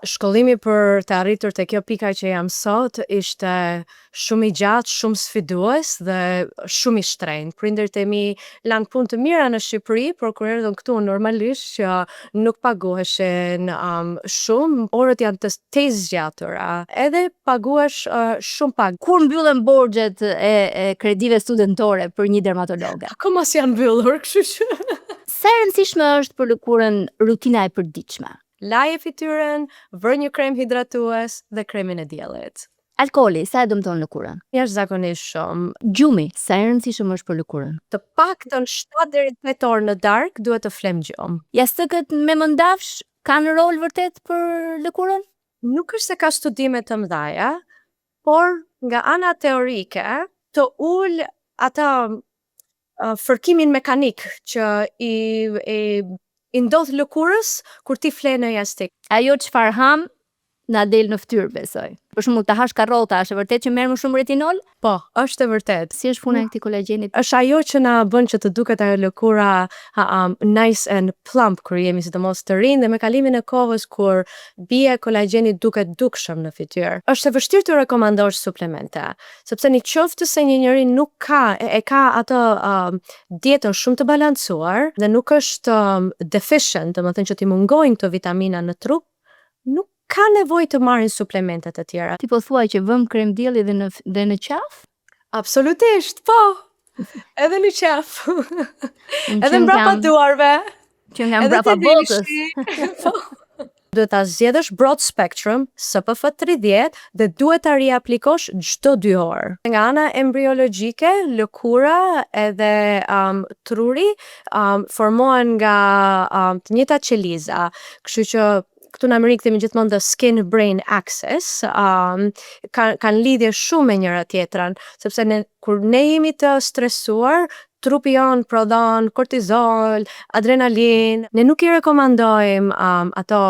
Shkollimi për të arritur te kjo pika që jam sot ishte shumë i gjatë, shumë sfidues dhe shumë i shtrenjtë. Prindërit e mi lanë punë të mira në Shqipëri, por kur erdhën këtu normalisht që nuk paguheshin shumë, orët janë të zgjatura, edhe paguhesh shumë pak. Kur mbyllen borxhet e kredive studentore për një dermatologe? Akoma s'janë mbyllur, kështu që Sa e rëndësishme është për lëkurën rutina e përditshme? laje fytyrën, vër një krem hidratues dhe kremin e diellit. Alkooli, sa e dëmton lëkurën? Jashtëzakonisht shumë. Gjumi, sa e rëndësishëm është për lëkurën? Të paktën 7 deri 8 orë në darkë duhet të flem gjumë. Jastëkët me mëndafsh kanë rol vërtet për lëkurën? Nuk është se ka studime të mëdhaja, por nga ana teorike të ul ata fërkimin mekanik që i ndodh lëkurës kur ti fle në jastik. Ajo çfarë ham na del në fytyrë, besoj. Për shembull, ta hash karrota, është e vërtet që merr më shumë retinol? Po, është e vërtet. Si është puna e këtij kolagjenit? Është ajo që na bën që të duket ajo lëkura nice and plump kur jemi sidomos të rinj, dhe me kalimin e kohës kur bie kolagjeni duket dukshëm në fytyrë. Është e vështirë të rekomandosh suplemente, sepse në qoftë se një njeri nuk ka atë dietën shumë të balancuar dhe nuk është deficient, domethënë që t'i mungojnë këto vitamina në trup, nuk ka nevojë të marrin suplementet e tjera. Ti po thuaj që vëm krem dielli dhe në qafë? Absolutisht, po. Edhe në qafë. Edhe mbrapa duarve. Që nga mbrapa botës. Po. Duhet ta zgjedhësh broad spectrum SPF 30 dhe duhet ta riaplikosh çdo 2 orë. Nga ana embriologjike, lëkura edhe truri formohen nga të njëjtat qeliza, kështu që këtu në Amerikë themi gjithmonë the skin brain axis, kanë lidhje shumë me njëra tjetrën, sepse kur ne jemi të stresuar, trupi jon prodhon kortizol, adrenalin. Ne nuk i rekomandojmë ato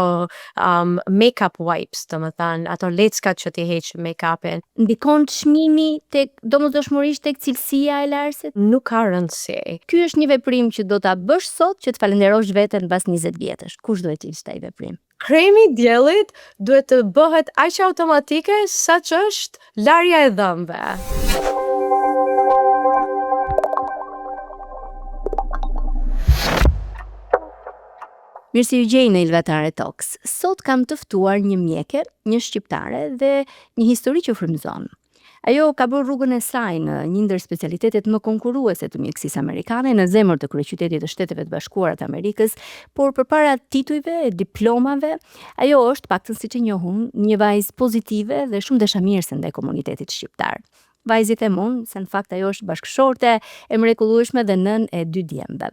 make-up wipes, domethënë ato leckat që ti heq make-upin. Ndikon çmimi tek domosdoshmërisht tek cilësia e larësit? Nuk ka rëndësi. Ky është një veprim që do ta bësh sot që të falenderosh veten pas 20 vjetësh. Kush duhet të ishte ai veprim? Kremi diellit duhet të bëhet aq automatike sa që është larja e dhëmbëve. Mirë se ju gjej në Ilvatare Talks. Sot kam të ftuar një mjeke, një shqiptare dhe një histori që frymëzon. Ajo ka bërë rrugën e saj në një ndër specialitetet më konkurruese të mjekësisë amerikane në zemër të kryeqytetit të Shteteve të Bashkuara të Amerikës, por përpara titujve e diplomave, ajo është, paktën siç e njohun, një vajzë pozitive dhe shumë dashamirëse ndaj komunitetit shqiptar. Vajzit e mund, se në fakt ajo është bashkëshorte e mrekullueshme dhe nën e 2 djemve.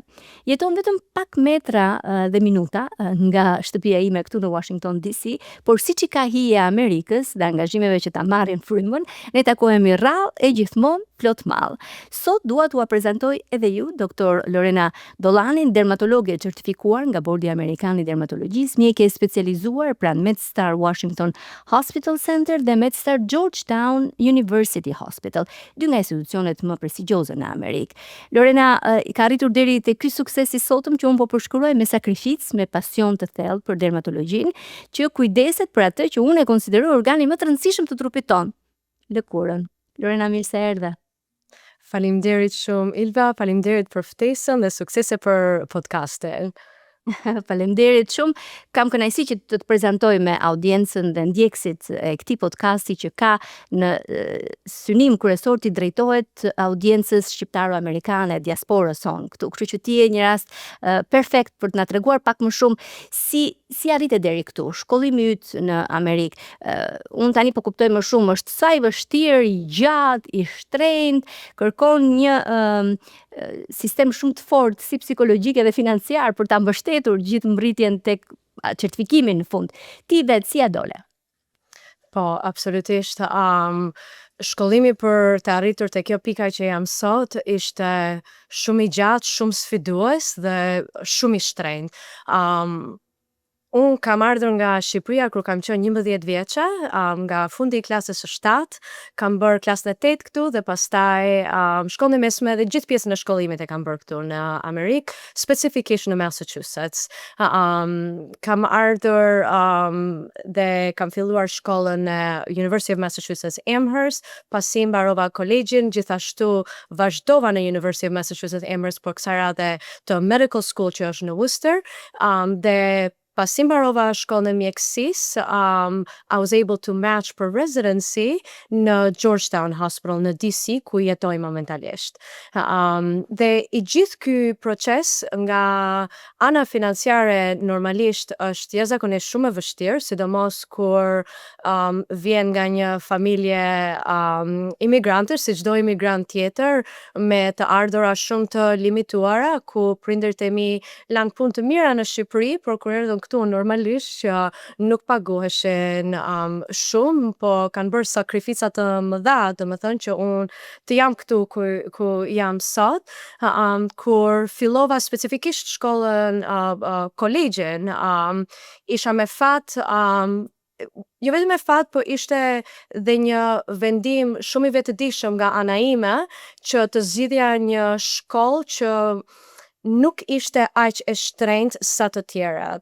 Jeton vetëm pak metra dhe minuta nga shtëpia ime këtu në Washington DC, por siç i ka hije Amerikës dhe angazhimeve që ta marrin frymën, ne takohemi rrallë e gjithmonë plot mall. Sot dua t'ua prezantoj edhe ju Dr. Lorena Dollanin, dermatologe certifikuar nga Bordi Amerikan i Dermatologjisë, mjeke e specializuar pranë MedStar Washington Hospital Center dhe MedStar Georgetown University Hospital, dy nga institucionet më prestigjioze në Amerikë. Lorena ka arritur deri te ky sukses i sotëm që unë po përshkruaj me sakrificë, me pasion të thellë për dermatologjinë, që kujdeset për atë që unë e konsideroj organin më të rëndësishëm të trupit tonë, lëkurën. Lorena, mirë se erdhe. Faleminderit shumë Ilva, faleminderit për ftesën dhe suksese për podcastin. Faleminderit shumë. Kam kënaqësi që të prezantoj me audiencën dhe ndjekësit e këtij podcasti që ka në synim kryesor të drejtohet audiencës shqiptaro-amerikane, diasporës sonë këtu. Kështu që ti je një rast perfekt për të na treguar pak më shumë si arrite deri këtu, shkollimi yt në Amerikë. Unë tani po kuptoj më shumë, është sa i vështirë, i gjatë, i shtrenjtë, kërkon një sistem shumë të fortë si psikologjik edhe financiar për ta mbështetur gjithë mbritjen tek certifikimin në fund. Ti vetë si a dole? Po, absolutisht. Shkollimi për të arritur te kjo pika që jam sot ishte shumë i gjatë, shumë sfidues dhe shumë i shtrenjtë. Unë kam ardhur nga Shqipëria kur kam qenë 11 vjeçe, nga fundi i klasës së 7, kam bërë klasën e 8 këtu dhe pastaj shkollën e mesme dhe gjithë pjesën e shkollimit e kam bërë këtu në Amerikë, specifikisht në Massachusetts. Kam ardhur dhe kam filluar shkollën në University of Massachusetts Amherst, pasi mbarova kolegjin, gjithashtu vazhdova në University of Massachusetts Amherst për kësaj radhe të Medical School që është në Worcester, dhe pasi mbarova shkollën e mjekësisë, I was able to match për residency në Georgetown Hospital në DC, ku jetoj momentalisht. Dhe i gjithë ky proces nga ana financiare normalisht është jashtëzakonisht shumë e vështirë, sidomos kur vjen nga një familje imigrantësh, si çdo imigrant tjetër, me të ardhura shumë të limituara, ku prindërit e mi lanë punë të mira në Shqipëri, por kur erdhën këtu normalisht që nuk paguheshin shumë, po kanë bërë sakrifica të mëdha, domethënë që unë të jam këtu ku jam sot, kur fillova specifikisht shkollën kolegjin, isha me fat, jo vetëm me fat, po ishte dhe një vendim shumë i vetëdijshëm nga ana ime që të zgjidhja një shkollë që nuk ishte aq e shtrenjtë sa të tjerat.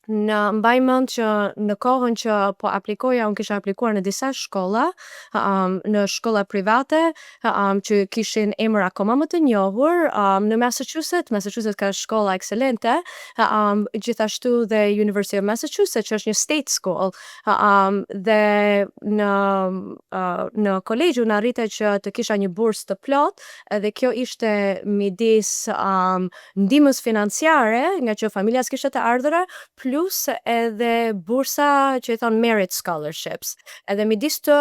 Mbaj mend që në kohën që po aplikoja, unë kisha aplikuar në disa shkolla, në shkolla private, që kishin emër akoma më të njohur, në Massachusetts ka shkolla ekselente, gjithashtu dhe University of Massachusetts, që është një state school, dhe në kolegju në arritet që të kisha një bursë të plot, dhe kjo ishte midis ndihmës financiare, nga që familja s'kishte të ardhura, plus edhe bursa që i thon merit scholarships. Edhe midis të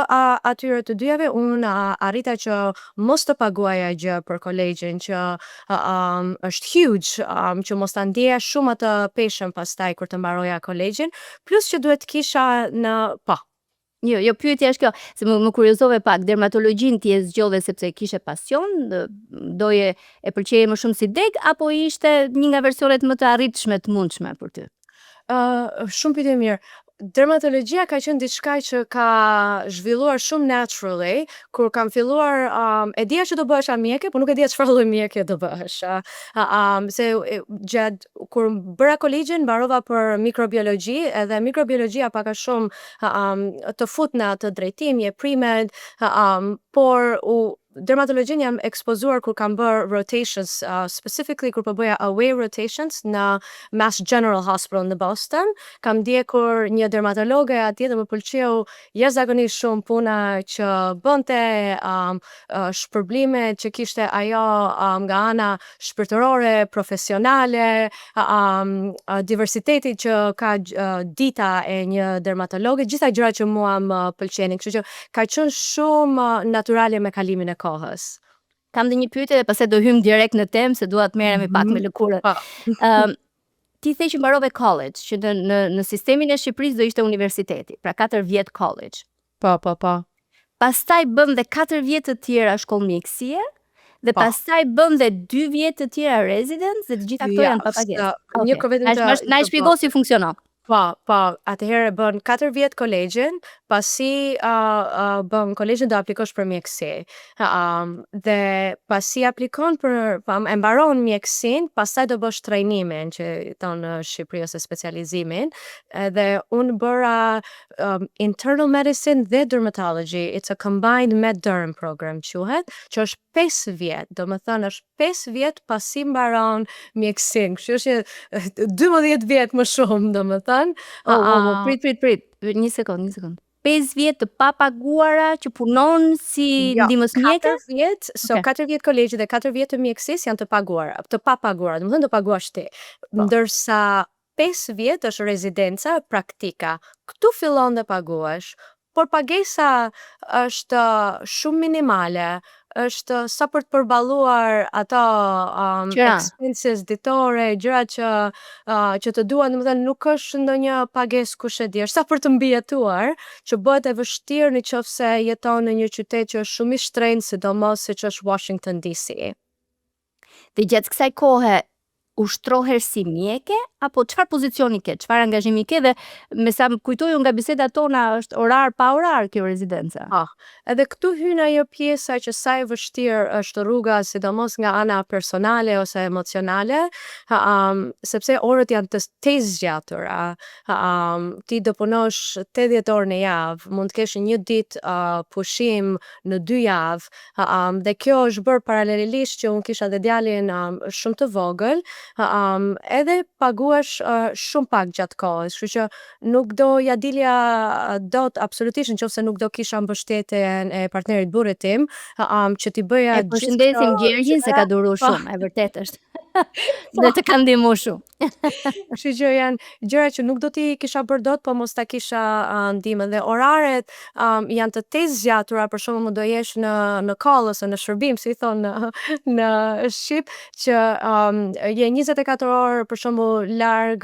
atyre të dyjave unë arrita që mos të paguaja gjë për kolegjin, që është huge, që mos ta ndjeja shumë atë peshën pastaj kur të mbaroja kolegjin, plus që duhet kisha Jo, pyetja është kjo, se më kuriozove pak, dermatologjin ti e zgjodhe sepse kishe pasion, doje e pëlqeje më shumë si deg, apo ishte një nga versionet më të arritshme të mundshme për ty? Shumë pyetje mirë. Dermatologjia ka qenë diçka që ka zhvilluar shumë naturally, kur kam filluar, e dija që do bëhesha mjeke, por nuk e dija çfarë lloj mjeke do bëhesha. Se kur bëra kolegjin, mbarova për mikrobiologji, edhe mikrobiologjia pak a shumë të fut në atë drejtim, je pre-med, por dermatologjin jam ekspozuar kur kam bërë rotations, specifically kur po bëja away rotations në Mass General Hospital në Boston. Kam ndjekur një dermatologe atje dhe më pëlqeu jashtëzakonisht shumë puna që bënte, shpërblimet që kishte ajo nga ana shpirtërore, profesionale, diversiteti që ka dita e një dermatologe, gjitha gjërat që mua më pëlqenin, kështu që ka qenë shumë natyrale me kalimin e kohës. Kam dhe një pyetje dhe pastaj do hym direkt në temë se dua të merremi pak me lëkurën. Ti the që mbarove college, që në sistemin e Shqipërisë do ishte universiteti, pra 4 vjet college. Po. Pastaj bëm dhe 4 vjet të tjera shkollë mjekësie, dhe pastaj bëm dhe 2 vjet të tjera residence, dhe të gjitha këto janë pa pagesë. Na shpjego si funksionon. Po, atëherë bën 4 vjet kolegjin, pasi bën kolegjin do aplikosh për mjekësi. Dhe pasi aplikon e mbaron mjekësin, pastaj do bësh trajnimin që thon në Shqipëri ose specializimin, dhe unë bëra internal medicine dhe dermatology. It's a combined med-derm program quhet, që është 5 vjet, domethënë është 5 vjet pasi mbaron mjekësin. Kështu që 12 vjet më shumë, domethënë. Prit, një sekond. 5 vjet të papaguara që punon si ndihmës mjeke? 4 vjet, 4 vjet kolegji dhe 4 vjet të mjekësisë janë të papaguara, domethënë do paguash ti. Ndërsa 5 vjet është rezidenca praktika. Këtu fillon dhe paguash, por pagesa është shumë minimale. Është sa për të përballuar ato expenses ditore, gjërat që të duan, domethënë nuk është ndonjë pagesë kush e di, është sa për të mbijetuar, që bëhet e vështirë nëse jeton në një qytet që është shumë i shtrenjtë, sidomos siç është Washington DC. Dhe gjatë kësaj kohe ushtrohesh si mjeke apo çfarë pozicioni ke, çfarë angazhimi ke dhe me sa më kujtoj unë nga bisedat tona është orar pa orar kjo rezidenca. Edhe këtu hyn ajo pjesa që sa e vështirë është rruga, sidomos nga ana personale ose emocionale, sepse orët janë të zgjatura. Ti do punosh 80 orë në javë, mund të kesh një ditë pushim në 2 javë, dhe kjo është bërë paralelisht që unë kisha dhe djalin shumë të vogël, edhe paguash shumë pak gjatë kohës, kështu që nuk do ja dilja dot absolutisht nëse nuk do kisha mbështetjen e partnerit burrit tim, që t'i bëja E përshëndesim Gjergjin se ka duruar shumë, e vërtet është. Dhe të ka ndihmuar shumë. Kështu që janë gjëra që nuk do t'i kisha bërë dot, po mos ta kisha ndihmën. Dhe oraret janë të zgjatura, për shembull më do jesh në call ose në shërbim, si i thonë në shqip, që je 24 orë për shembull larg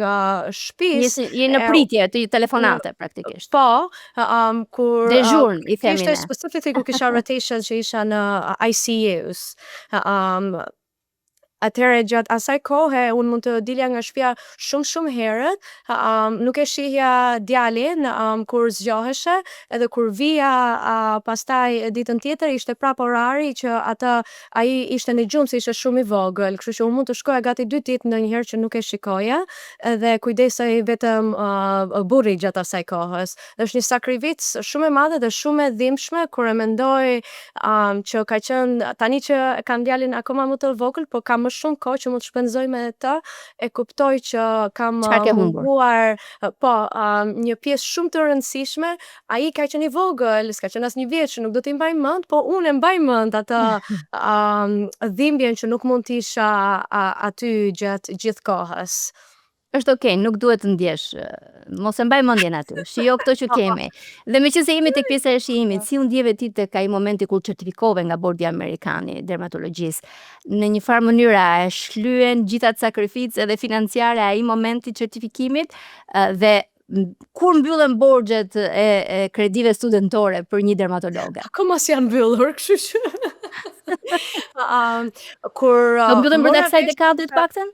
shtëpisë. Je në pritje të telefonate praktikisht. Po, kur Dežurn, i themi ishte ne. specific ku kisha rotation që isha në ICUs. Atëherë gjatë asaj kohe unë mund të dilja nga shtëpia shumë herët, nuk e shihja djalin kur zgjoheshe, edhe kur vija pastaj ditën tjetër ishte prap orari që ai ishte në gjumë se ishte shumë i vogël, kështu që unë mund të shkoja gati 2 ditë ndonjëherë që nuk e shikoja, edhe kujdesej vetëm burri gjatë asaj kohës. Është një sakrificë shumë e madhe dhe shumë e dhimbshme kur e mendoj që ka qenë tani që kam djalin akoma më të vogël, po kam më shumë kohë që mund të shpenzoj me të, e kuptoj që kam humbuar një pjesë shumë të rëndësishme. Ai ka qenë i vogël, s'ka qenë asnjë vjeç, nuk do t'i mbaj mend, po unë e mbaj mend atë dhimbjen që nuk mund t'isha aty gjatë gjithë kohës. Është okay, nuk duhet të ndjesh, mos e mbaj mendjen aty. Shijo këto që kemi. Dhe meqense jemi tek pjesa e shijimit, si u ndjeve ti tek ai momenti kur certifikove nga bordi amerikan i dermatologjisë? Në një farë mënyrë e shlyen gjitha sakrificë edhe financiare ai momenti i certifikimit dhe kur mbyllen borxhet e kredive studentore për një dermatologe? Akoma s'janë mbyllur, kështu që kur do mbyllen brenda kësaj dekade të paktën?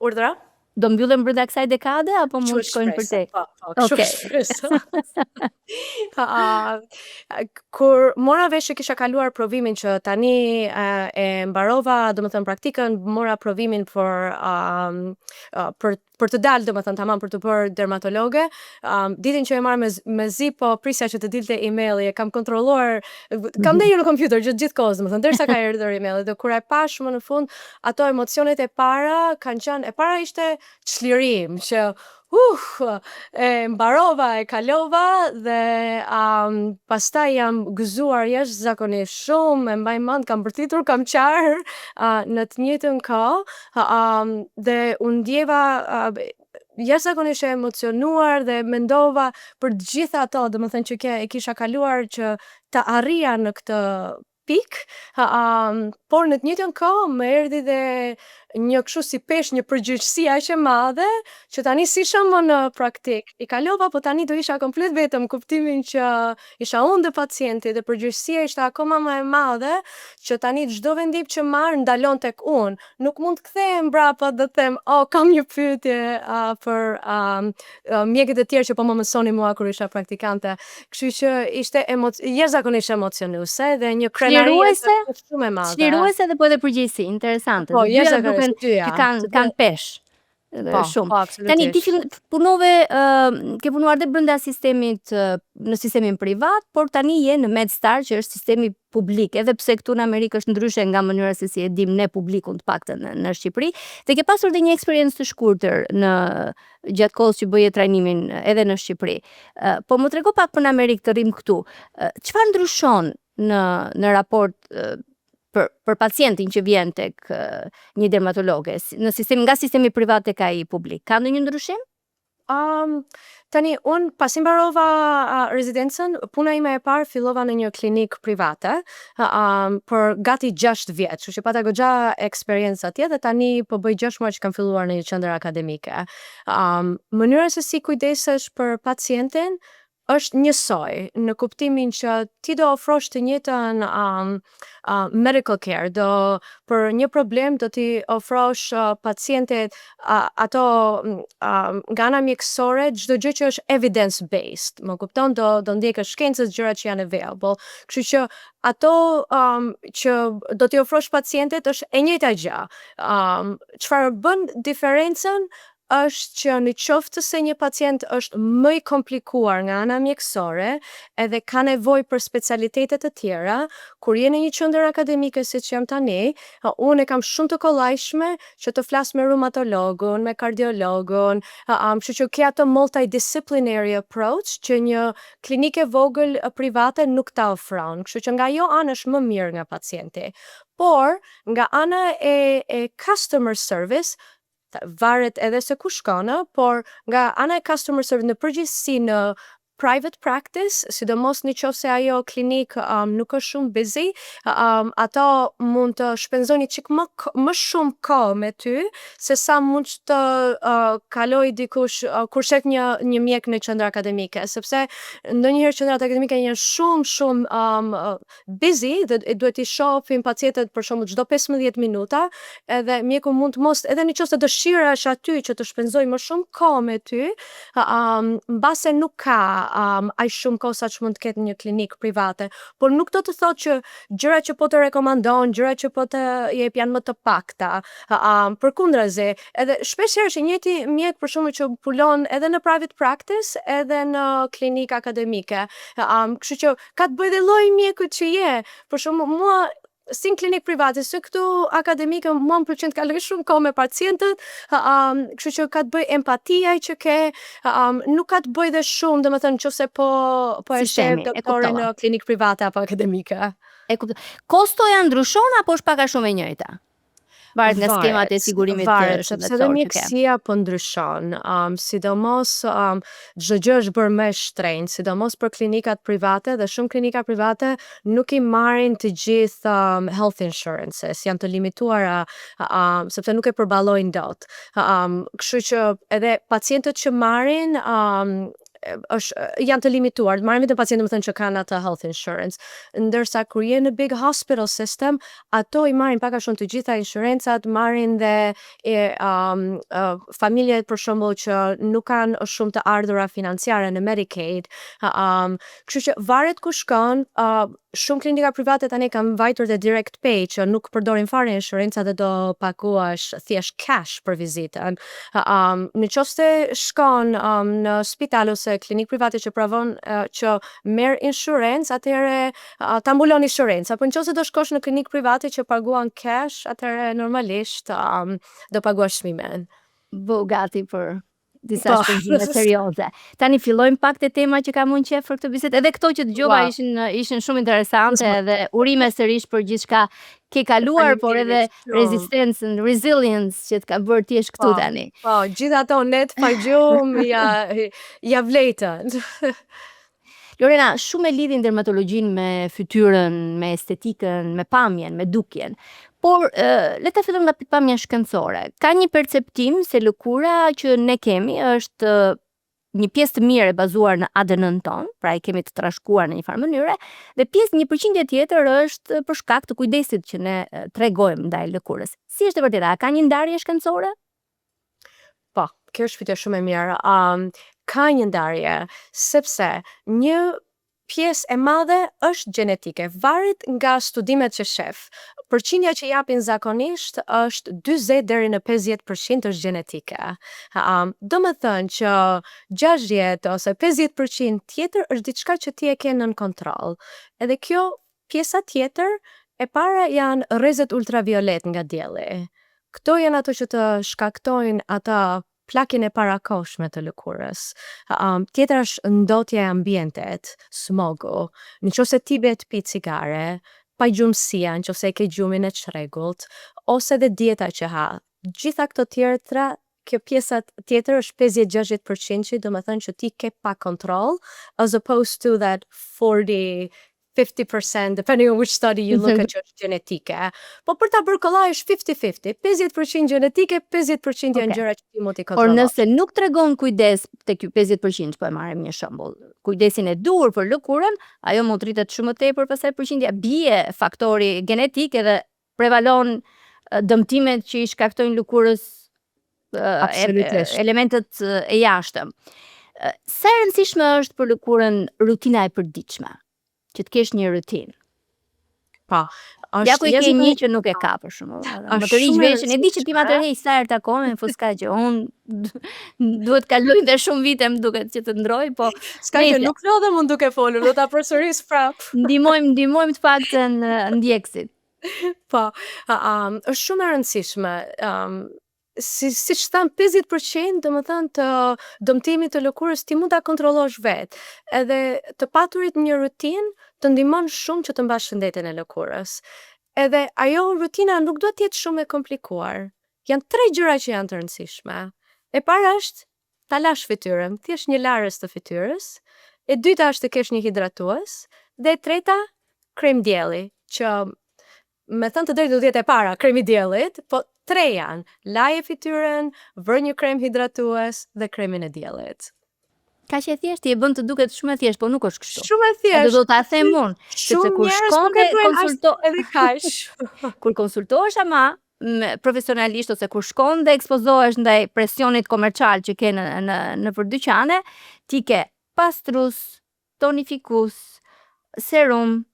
Urdhra? Do mbyllen brenda kësaj dekade apo mund të shkojnë për te? Kur mora vesh që kisha kaluar provimin që tani e mbarova, domethënë praktikën, mora provimin për të dalë, domethënë tamam për të bërë dermatologe, ditën që e marr me zi, po prisja që të dilte emaili, e kam kontrolluar, kam ndejur në kompjuter gjithë kohës, domethënë derisa ka erdhur emaili, dhe kur e pash më në fund, ato emocionet e para kanë qenë, e para ishte çlirim që e mbarova, e kalova dhe pastaj jam gëzuar jashtëzakonisht shumë, e mbaj mend, kam bërtitur, kam qarë në të njëjtën kohë, dhe u ndjeva jashtëzakonisht e emocionuar dhe mendova për të gjitha ato, domethënë që e kisha kaluar që ta arrija në këtë pikë, por në të njëjtën kohë më erdhi dhe një kështu si pesh, një përgjegjësi aq e madhe që tani si isha më në praktik. I kalova, po tani do isha komplet vetëm, kuptimin që isha unë dhe pacienti dhe përgjegjësia ishte akoma më e madhe që tani çdo vendim që marr ndalon tek unë. Nuk mund të kthehem mbrapa dhe të them, kam një pyetje për mjekët e tjerë që po më mësonin mua kur isha praktikante. Kështu që ishte jashtëzakonisht emocionuese dhe një krenari shumë e madhe. Çliruese dhe po edhe përgjegjësi, interesante. Po, jashtëzakonisht që kanë pesh. Shumë. absolutisht. Tani ti punove, ke punuar dhe brenda sistemit, në sistemin privat, por tani je në MedStar që është sistemi publik, edhe pse këtu në Amerikë është ndryshe nga mënyra se si e dim ne publikun të paktën në Shqipëri, dhe ke pasur dhe një eksperiencë të shkurtër në gjatë kohës që bëje trajnimin edhe në Shqipëri. Po më trego pak për në Amerikë të rrim këtu. Çfarë ndryshon në raport për pacientin që vjen tek një dermatologe, nga sistemi privat tek ai publik? Ka ndonjë ndryshim? Tani, unë pasi mbarova rezidencën, puna ime e parë fillova në një klinik private, për gati 6 vjeç, kështu që pata goxha eksperiencë atje dhe tani po bëj 6 muaj që kam filluar në një qendër akademike. Mënyra se si kujdesesh për pacientin është njësoj, në kuptimin që ti do ofrosh të njëjtën medical care, për një problem do t'i ofrosh pacientet ato nga ana mjekësore, çdo gjë që është evidence based, më kupton, do ndjekësh shkencës gjërat që janë available. Kështu që ato që do t'i ofrosh pacientet është e njëjta gjë. Çfarë bën diferencën është që në qoftë se një pacient është më i komplikuar nga ana mjekësore edhe ka nevojë për specialitete të tjera, kur je në një qendër akademike siç jam tani, unë kam shumë të kollajshme që të flas me reumatologun, me kardiologun, kështu që ke atë multidisciplinary approach që një klinike vogël private nuk ta ofron. Kështu që nga ajo anë është më mirë nga pacienti. Por nga ana e customer service varet edhe se ku shkon, por nga ana e customer service në përgjithësi në private practice, sidomos në qoftë se ajo klinik nuk është shumë busy, ato mund të shpenzojnë çik më shumë kohë me ty se sa mund të kaloj dikush kur shek një mjek në qendër akademike, sepse ndonjëherë qendrat akademike janë shumë busy dhe duhet i shohin pacientët për shembull çdo 15 minuta, edhe mjeku mund të mos, edhe nëse dëshirash aty që të shpenzoj më shumë kohë me ty, mbase nuk ka aq shumë kohë sa që mund të ketë një klinik private, por nuk do të thotë që gjërat që po të rekomandon, gjërat që po të jep janë më të pakta. Përkundrazi, edhe shpeshherë është i njëjti mjek për shkakun që pulon edhe në private practice, edhe në klinik akademike. Kështu që ka të bëjë dhe lloji mjekut që je. Për shembull, mua si në klinik private, se këtu akademike mua më pëlqen të kaloj shumë kohë me pacientët, kështu që ka të bëjë empatia që ke, nuk ka të bëjë dhe shumë, domethënë nëse po e sheh doktorin në klinik private apo akademike. E kuptoj. Kostoja ndryshon apo është pak a shumë e njëjta? Varet nga skemat e sigurimit shëndetësor, sepse edhe mjekësia po ndryshon, sidomos çdo gjë është bërë më e shtrenjtë, sidomos për klinikat private, dhe shumë klinika private nuk i marrin të gjithë health insurances, janë të limituara sepse nuk e përballojnë dot. Kështu që edhe pacientët që marrin janë të limituar, marrin vetëm pacientë më thënë që kanë atë health insurance, ndërsa kur je në big hospital system, ato i marrin pak a shumë të gjitha insurancat, marrin dhe familjet për shembull që nuk kanë shumë të ardhura financiare në Medicaid, kështu që varet ku shkon. Shumë klinika private tani kanë mbajtur dhe direct pay që nuk përdorin fare insuranca dhe do paguash thjesht cash për vizitën. Në qoftë se shkon në spital ose klinik private që provon që merr insurancë, atëherë ta mbulon insuranca. Po nëse do shkosh në klinik private që paguan cash, atëherë normalisht do paguash çmimin. Bo gati për disa shpenzime serioze. Tani fillojmë pak te tema që kam unë qef për këtë bisedë. Edhe këto që dëgjova ishin shumë interesante dhe urime sërish për gjithçka ke kaluar, por edhe rezistencën, resilience që të ka bërë ti këtu tani. Po, gjithë ato net pa gjumë ja vletën. Lorena, shumë e lidhin dermatologjinë me fytyrën, me estetikën, me pamjen, me dukjen. Por le ta fillojmë nga pikpamja shkencore. Ka një perceptim se lëkura që ne kemi është një pjesë të mirë e bazuar në ADN-n ton, pra e kemi të trashëguar në një farë mënyre, dhe një përqindje tjetër është për shkak të kujdesit që ne tregojmë ndaj lëkurës. Si është e vërtetë? Ka një ndarje shkencore? Po, kjo është pyetje shumë e mirë. Ka një ndarje, sepse një pjesë e madhe është gjenetike, varet nga studimet që shef. Përqindja që japin zakonisht është 40 deri në 50% është gjenetike. Do me thënë që 60 ose 50% tjetër është diçka që ti e ke nën kontroll. Edhe kjo pjesa tjetër e para janë rrezet ultraviolet nga dielli. Këto janë ato që të shkaktojnë ata plakin e parakoshme të lëkurës. Tjetër është ndotja e ambientet, smogu. Nëse ti vet pi cigare, pagjumësia, nëse e ke gjumin e çrregullt, ose dhe dieta që ha. Gjitha këto tjera, kjo pjesa tjetër është 50-60% që do me thënë që ti ke pa kontroll, as opposed to that 40 50%, depending on which study you look at, që është genetike. Po për ta bërë kollaj është 50-50, 50% genetike, 50% janë gjëra që ti mund t'i Por kontrollosh. nëse nuk tregon kujdes te ky 50%, po e marrim një shembull, kujdesin e duhur për lëkurën, ajo mund të rritet shumë më tepër, pastaj përqindja bie faktori genetik edhe prevalon dëmtimet që i shkaktojnë lëkurës Absolutisht. elementet e jashtëm. Sa e rëndësishme është për lëkurën rutina e përditshme, që të kesh një rutinë. Pa, Ja ku i ke një që nuk e ka për shembull. Më të riq veshin, e di që ti ma tërhej sa herë takome, po s'ka gjë. Unë duhet kaloj dhe shumë vite më duket që të ndroj, po s'ka gjë, nuk lodhem unë duke folur, do ta përsëris prap. Ndihmojmë të paktën ndjekësit. Po, është shumë e rëndësishme. Si që thamë 50% dhe më thënë të dëmtimit të lëkurës ti mund ta kontrollosh vetë. Edhe të paturit një rutinë të ndihmon shumë që të mbash shëndetin e lëkurës. Edhe ajo rutina nuk do të jetë shumë e komplikuar. Janë 3 gjëra që janë të rëndësishme. E para është ta lash fytyrën, thjesht një larës të fytyrës. E dyta është të kesh një hidratues. Dhe e treta, krem dielli, që me thënë të drejtë do të jetë e para, kremi diellit, po 3 janë, laje fytyrën, vër një krem hidratues dhe kremin e diellit. Kaq e thjeshtë, e bën të duket shumë e thjeshtë, po nuk është kështu. Shumë e thjeshtë. Edhe do ta them unë, sepse kur shkon dhe edhe kaq. Kur konsultohesh ama profesionalisht ose kur shkon dhe ekspozohesh ndaj presionit komercial që ke në për dyqane, ti ke pastrus, tonifikus, serum,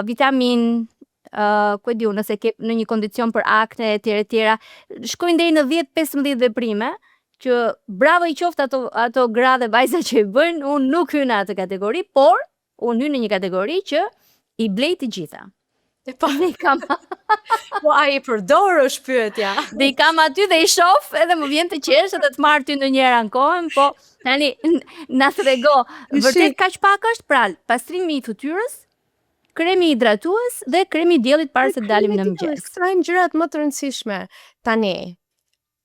vitamin, ku e diu, nëse ke në një kondicion për akne etj. Shkojnë deri në 10-15 veprime që bravo i qoftë ato gra dhe vajza që i bëjnë, unë nuk hy në atë kategori, por unë hy në një kategori që i blej të gjitha. Po ne kam. Po ai i përdor është pyetja. Dhe i kam aty dhe i shoh edhe më vjen të qesh edhe të marr ty ndonjëherë ankohem, po tani na trego, vërtet kaq pak është pra pastrimi i fytyrës, kremi hidratues dhe kremi i diellit para se të dalim në mëngjes. Këto janë gjërat më të rëndësishme. Tani,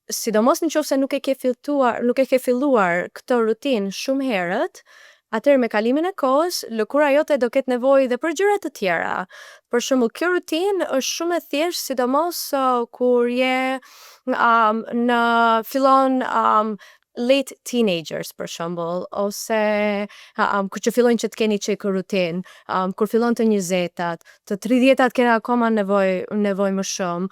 sidomos nëse nuk e ke filluar këtë rutinë shumë herët, atëherë me kalimin e kohës, lëkura jote do ketë nevojë dhe për gjëra të tjera. Për shembull, kjo rutinë është shumë e thjeshtë, sidomos kur je fillon late teenagers për shembull, ose kur që fillojnë që të keni çik rutinë, kur fillon të 20-tat, të 30-tat kena akoma nevojë më shumë,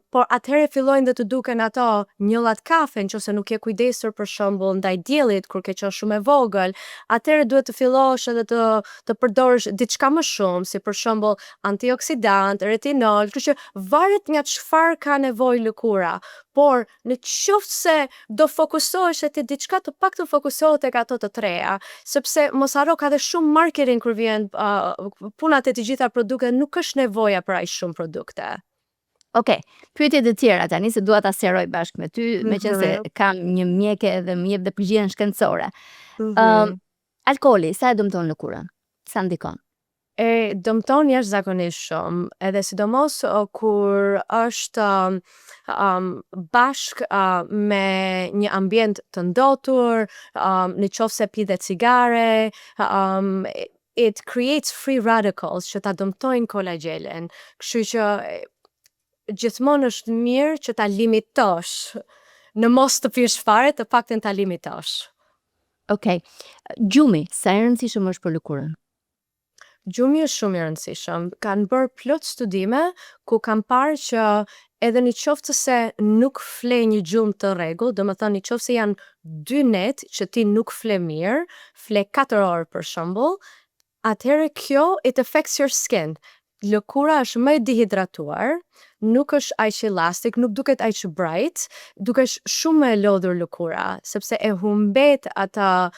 por atëherë fillojnë dhe të duken ato njëllat kafe, nëse nuk je kujdesur për shembull ndaj diellit kur ke qenë shumë e vogël, atëherë duhet të fillosh edhe të përdorësh diçka më shumë, si për shembull antioksidant, retinol, kështu që varet nga çfarë ka nevojë lëkura. Por në qoftë se do fokusohesh te diçka, të pak të fokusohet tek ato të treja, sepse mos harro ka dhe shumë marketing kur vjen punat e të gjitha produkte, nuk është nevoja për aq shumë produkte. Okej, pyetje të tjera tani se dua ta sqaroj bashkë me ty, meqense kam një mjeke dhe më jep dhe përgjigjen shkencore. Alkooli, sa e dëmton lëkurën? Sa ndikon? E dëmton jashtëzakonisht shumë, edhe sidomos kur është bashk me një ambient të ndotur, në qoftë se pi dhe cigare, it creates free radicals që ta dëmtojnë kolagjelin. Kështu që gjithmonë është mirë që ta limitosh, në mos të pish fare, të paktën ta limitosh. Okej. Gjumi, sa e rëndësishëm është për lëkurën? Gjumi është shumë i rëndësishëm. Kanë bërë plot studime ku kanë parë që edhe në qoftë se nuk fle një gjumë të rregull, domethënë në qoftë se janë 2 net që ti nuk fle mirë, fle 4 orë për shembull, atëherë kjo it affects your skin. Lëkura është më e dehidratuar, nuk është aq elastik, nuk duket aq bright, dukesh shumë më e lodhur lëkura, sepse e humbet ata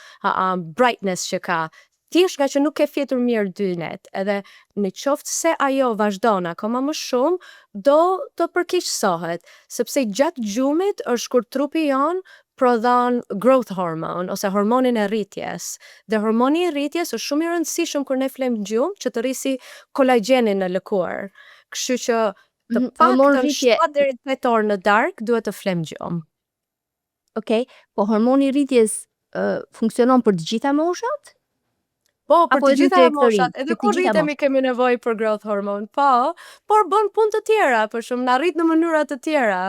brightness që ka. Thjesht nga që nuk ke fjetur mirë 2 net, edhe në qoftë se ajo vazhdon akoma më shumë, do të përkeqësohet, sepse gjatë gjumit është kur trupi jon prodhon growth hormone ose hormonin e rritjes. Dhe hormoni i rritjes është shumë i rëndësishëm kur ne flem gjumë që të rrisi kolagjenin në lëkurë. Kështu që të paktën 7 deri 8 orë në darkë duhet të flem gjumë. Okej, po hormoni i rritjes funksionon për të gjitha moshat? Po, për Apo të edhe gjitha tek të moshat, rinj, edhe për të kur gjitha rritemi kemi nevojë për growth hormone, po, por bën punë të tjera, për shumë na rrit në mënyra të tjera.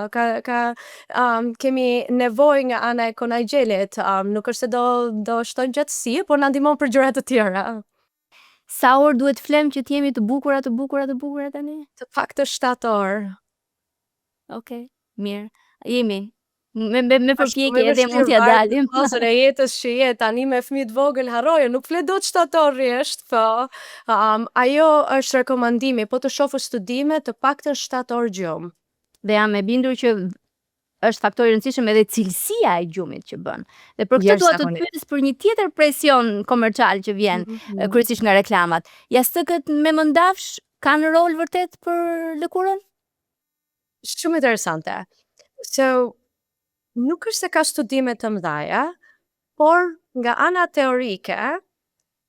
Kemi nevojë nga ana e konajgjelit, nuk është se do shtojmë gjatësi, por na ndihmon për gjëra të tjera. Sa orë duhet flem që t'jemi të bukura tani? Të paktën 7 orë. Okej, mirë. Jemi. Me Është shumë përpjekje e edhe mund t'ja vështirë dalim. fazën e jetës që je tani me fëmijë të vogël harroje, nuk flet dot 7 orë rresht, po. Ajo është rekomandimi, po të shohësh studime të paktën 7 orë gjumë. Dhe jam e bindur që është faktor i rëndësishëm edhe cilësia e gjumit që bën. Dhe për këtë dua të të pyes për një tjetër presion komercial që vjen kryesisht nga reklamat. Jastëkët me mëndafsh kanë rol vërtet për lëkurën? Shumë interesante. So, nuk është se ka studime të mëdhaja, por nga ana teorike,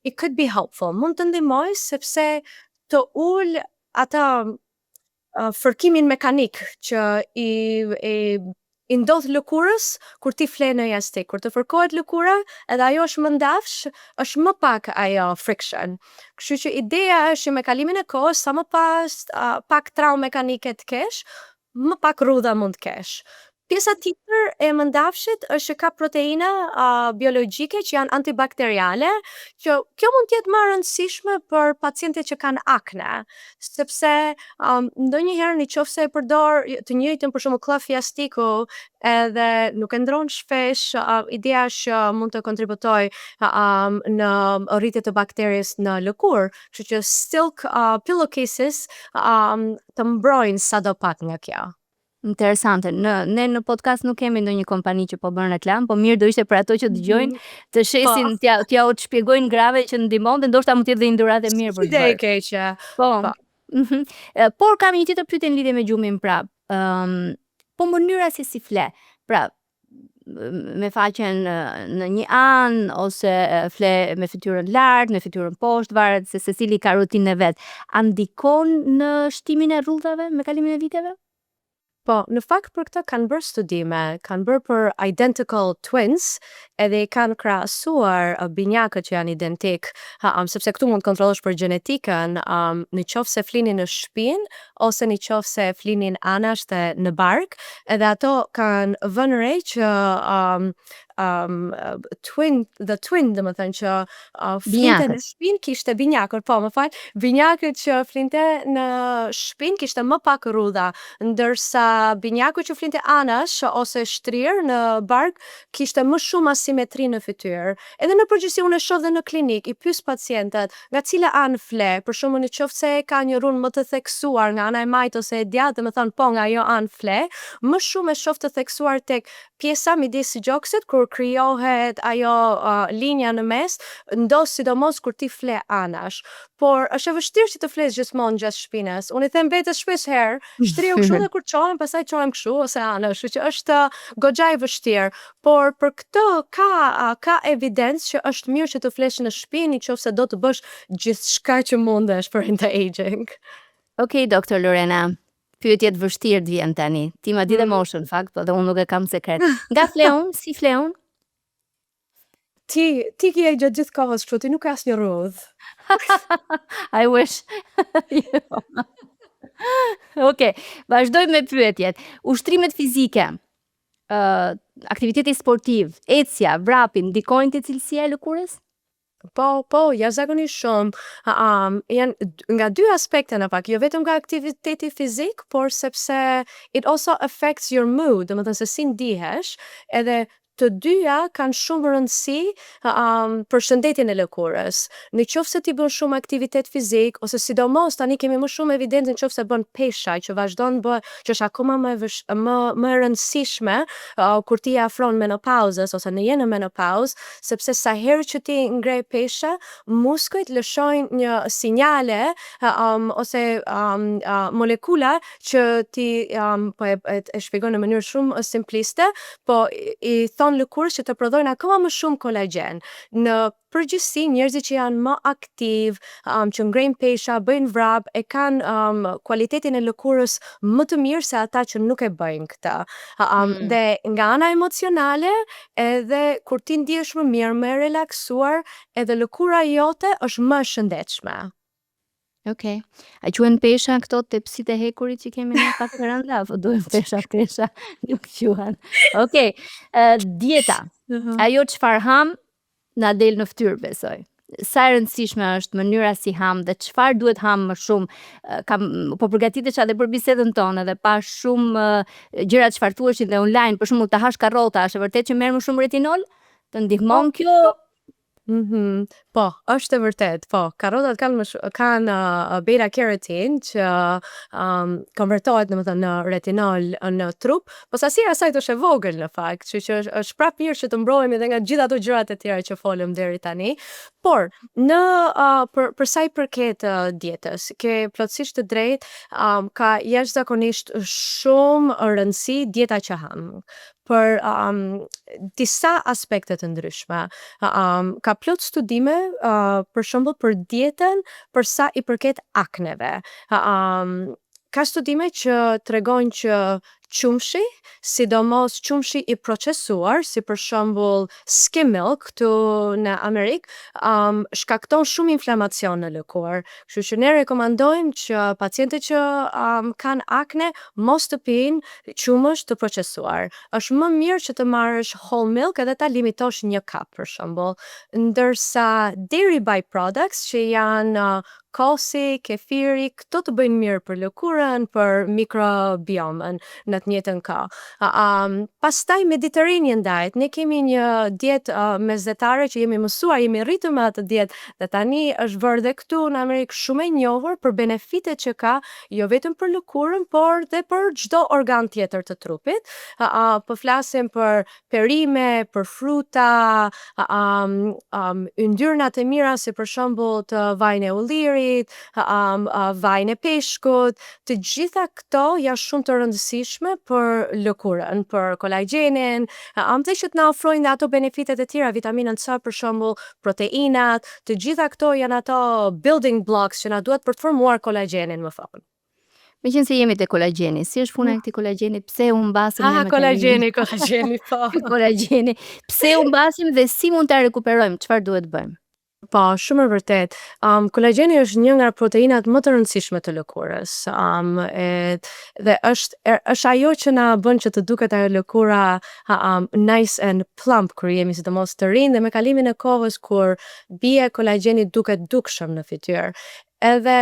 it could be helpful. Mund të ndihmoj sepse të ul ata fërkimin mekanik që i ndodh lëkurës kur ti fle në jastik. Kur të fërkohet lëkura, edhe ajo është më ndafsh, është më pak ajo friction. Kështu që ideja është që me kalimin e kohës, sa më pas pak traumë mekanike të kesh, më pak rrudha mund të kesh. Pjesa tjetër e mëndafshit është që ka proteina biologjike që janë antibakteriale, që kjo mund të jetë më e rëndësishme për pacientët që kanë akne, sepse ndonjëherë nëse e përdor të njëjtën për shembull klaf jastiku edhe nuk e ndron shpesh, ideja është që mund të kontributojë në rritje të bakterisë në lëkurë, kështu që silk pillowcases të mbrojnë sadopak nga kjo. Interesante. Ne në podcast nuk kemi ndonjë kompani që po bën reklam, po mirë do ishte për ato që dëgjojnë të shesin, t'ja u shpjegojnë grave që ndihmon dhe ndoshta mund të jetë dhe një dhuratë e mirë për të Ide e keqe. Po. Por kam një tjetër pyetje në lidhje me gjumin prap. Po mënyra se si fle. Pra, me faqen në një anë ose fle me fytyrën lart, me fytyrën poshtë, varet se secili ka rutinën e vet. A ndikon në shtimin e rrudhave me kalimin e viteve? Po, në fakt për këtë kanë bërë studime, kanë bërë për identical twins, edhe kanë krahasuar binjakët që janë identik, sepse këtu mund të kontrollosh për gjenetikën, në qoftë se flinin në shtëpinë ose në qoftë se flinin anash dhe në bark, edhe ato kanë vënë re që the twin, dhe më thënë që flinte në shpinë kishte binjakër, po më fal, binjakët që flinte në shpinë kishte më pak rrudha, ndërsa binjaku që flinte anash ose shtrirë në bark kishte më shumë asimetri në fytyrë. Edhe në përgjithësi unë e shoh dhe në klinik, i pyes pacientët nga cila anë fle, për shembull nëse ka një runë më të theksuar nga ana e majt ose e djathtë, më thon po nga ajo anë fle, më shumë e shoh të theksuar tek pjesa midis gjoksit kur krijohet ajo linja në mes, ndos sidomos kur ti fle anash. Por është e vështirë që të flesh gjithmonë gjatë shpinës. Unë i them vetes shpesh herë, shtriu kështu dhe kur çohem, pastaj çohem kështu ose anash, që është goxha e vështirë. Por për këtë ka evidencë që është mirë që të flesh në shtëpi nëse do të bësh gjithçka që mundesh për anti-aging. Okej, doktor Lorena. Pyetjet vështirë të vjen tani. Ti ma di dhe moshën, fakt, po dhe unë nuk e kam sekret. Nga fleun, si fleun? Ti kje gjatë gjithë kohës kështu, ti nuk ka asnjë rrudhë. I wish. Okej, vazhdojmë me pyetjet. Ushtrimet fizike, aktiviteti sportiv, ecja, vrapi, ndikojnë te cilësia e lëkurës? Po, jashtëzakonisht shumë. Janë nga dy aspekte në fakt, jo vetëm nga aktiviteti fizik, por sepse it also affects your mood, domethënë se si ndihesh, edhe të dyja kanë shumë rëndësi për shëndetjen e lëkurës. Në qoftë se ti bën shumë aktivitet fizik ose sidomos tani kemi më shumë evidencë nëse bën peshaj që vazhdon bë, që është akoma më e rëndësishme kur ti afron menopauzës ose në jenë menopauzë, sepse sa herë që ti ngrej pesha, muskujt lëshojnë një sinjale ose molekula që ti po e shpjegoj në mënyrë shumë simpliste, po i thon permision lëkurës që të prodhojnë akoma më shumë kolagjen. Në përgjithësi, njerëzit që janë më aktiv, që ngrejnë pesha, bëjnë vrap, e kanë kualitetin e lëkurës më të mirë se ata që nuk e bëjnë këtë. Dhe nga ana emocionale, edhe kur ti ndihesh më mirë, më e relaksuar, edhe lëkura jote është më e shëndetshme. Okej. A quhen pesha këto tepsit e hekurit që kemi ne pak rënda, apo duhen pesha, nuk quhen. Okej. Dieta. Ajo çfarë ham na del në fytyrë, besoj. Sa e rëndësishme është mënyra si ham dhe çfarë duhet ham më shumë. Po përgatitesha edhe për bisedën tonë dhe pa shumë gjëra çfarë thuheshin dhe online, për shembull ta hash karrota, është e vërtetë që merr më shumë retinol? Të ndihmon kjo? Po, është e vërtet, po. Karrotat kanë beta carotene që konvertohet në retinol në trup, po sasia e saj është e vogël në fakt, kështu që është prapë mirë që të mbrohemi edhe nga gjithë ato gjërat e tjera që folëm deri tani. Por për sa i përket dietës, ke plotësisht të drejtë, ka jashtëzakonisht shumë rëndësi dieta që ham. Për disa aspekte të ndryshme. Ka plot studime, për shembull për dietën për sa i përket akneve. Ka studime që tregojnë që qumshi, sidomos qumshi i procesuar, si për shembull skim milk këtu në Amerikë, shkakton shumë inflamacion në lëkurë. Kështu që ne rekomandojmë që pacientët që kanë akne mos të pinë qumësh të procesuar. Është më mirë që të marrësh whole milk edhe ta limitosh 1 kap për shembull. Ndërsa dairy byproducts që janë kosi, kefiri, këto të bëjnë mirë për lëkurën, për mikrobiomën në të njëjtën kohë. Pastaj Mediterranean diet, ne kemi një dietë mezetare që jemi mësuar, jemi rritur me atë dietë dhe tani është bërë dhe këtu në Amerikë shumë e njohur për benefitet që ka, jo vetëm për lëkurën, por dhe për çdo organ tjetër të trupit. Po flasim për perime, për fruta, yndyrna të mira si për shembull të vajin e ullirit, vajin e peshkut, të gjitha këto janë shumë të rëndësishme për lëkurën, për kolagjenin, dhe që të na ofrojnë dhe ato benefitet e tjera, vitaminën C për shembull, proteinat, të gjitha këto janë ato building blocks që na duhet për të formuar kolagjenin më vonë. Meqense jemi te kolagjeni, si është puna e këtij kolagjenit? Pse u mbasim ne me kolagjeni, po. Kolagjeni. Pse u mbasim dhe si mund ta rekuperojmë? Çfarë duhet bëjmë? Po, shumë e vërtet. Kolagjeni është një nga proteinat më të rëndësishme të lëkurës. Dhe është ajo që na bën që të duket ajo lëkura nice and plump kur jemi sidomos të rinj dhe me kalimin e kohës kur bie kolagjeni duket dukshëm në fytyrë. Edhe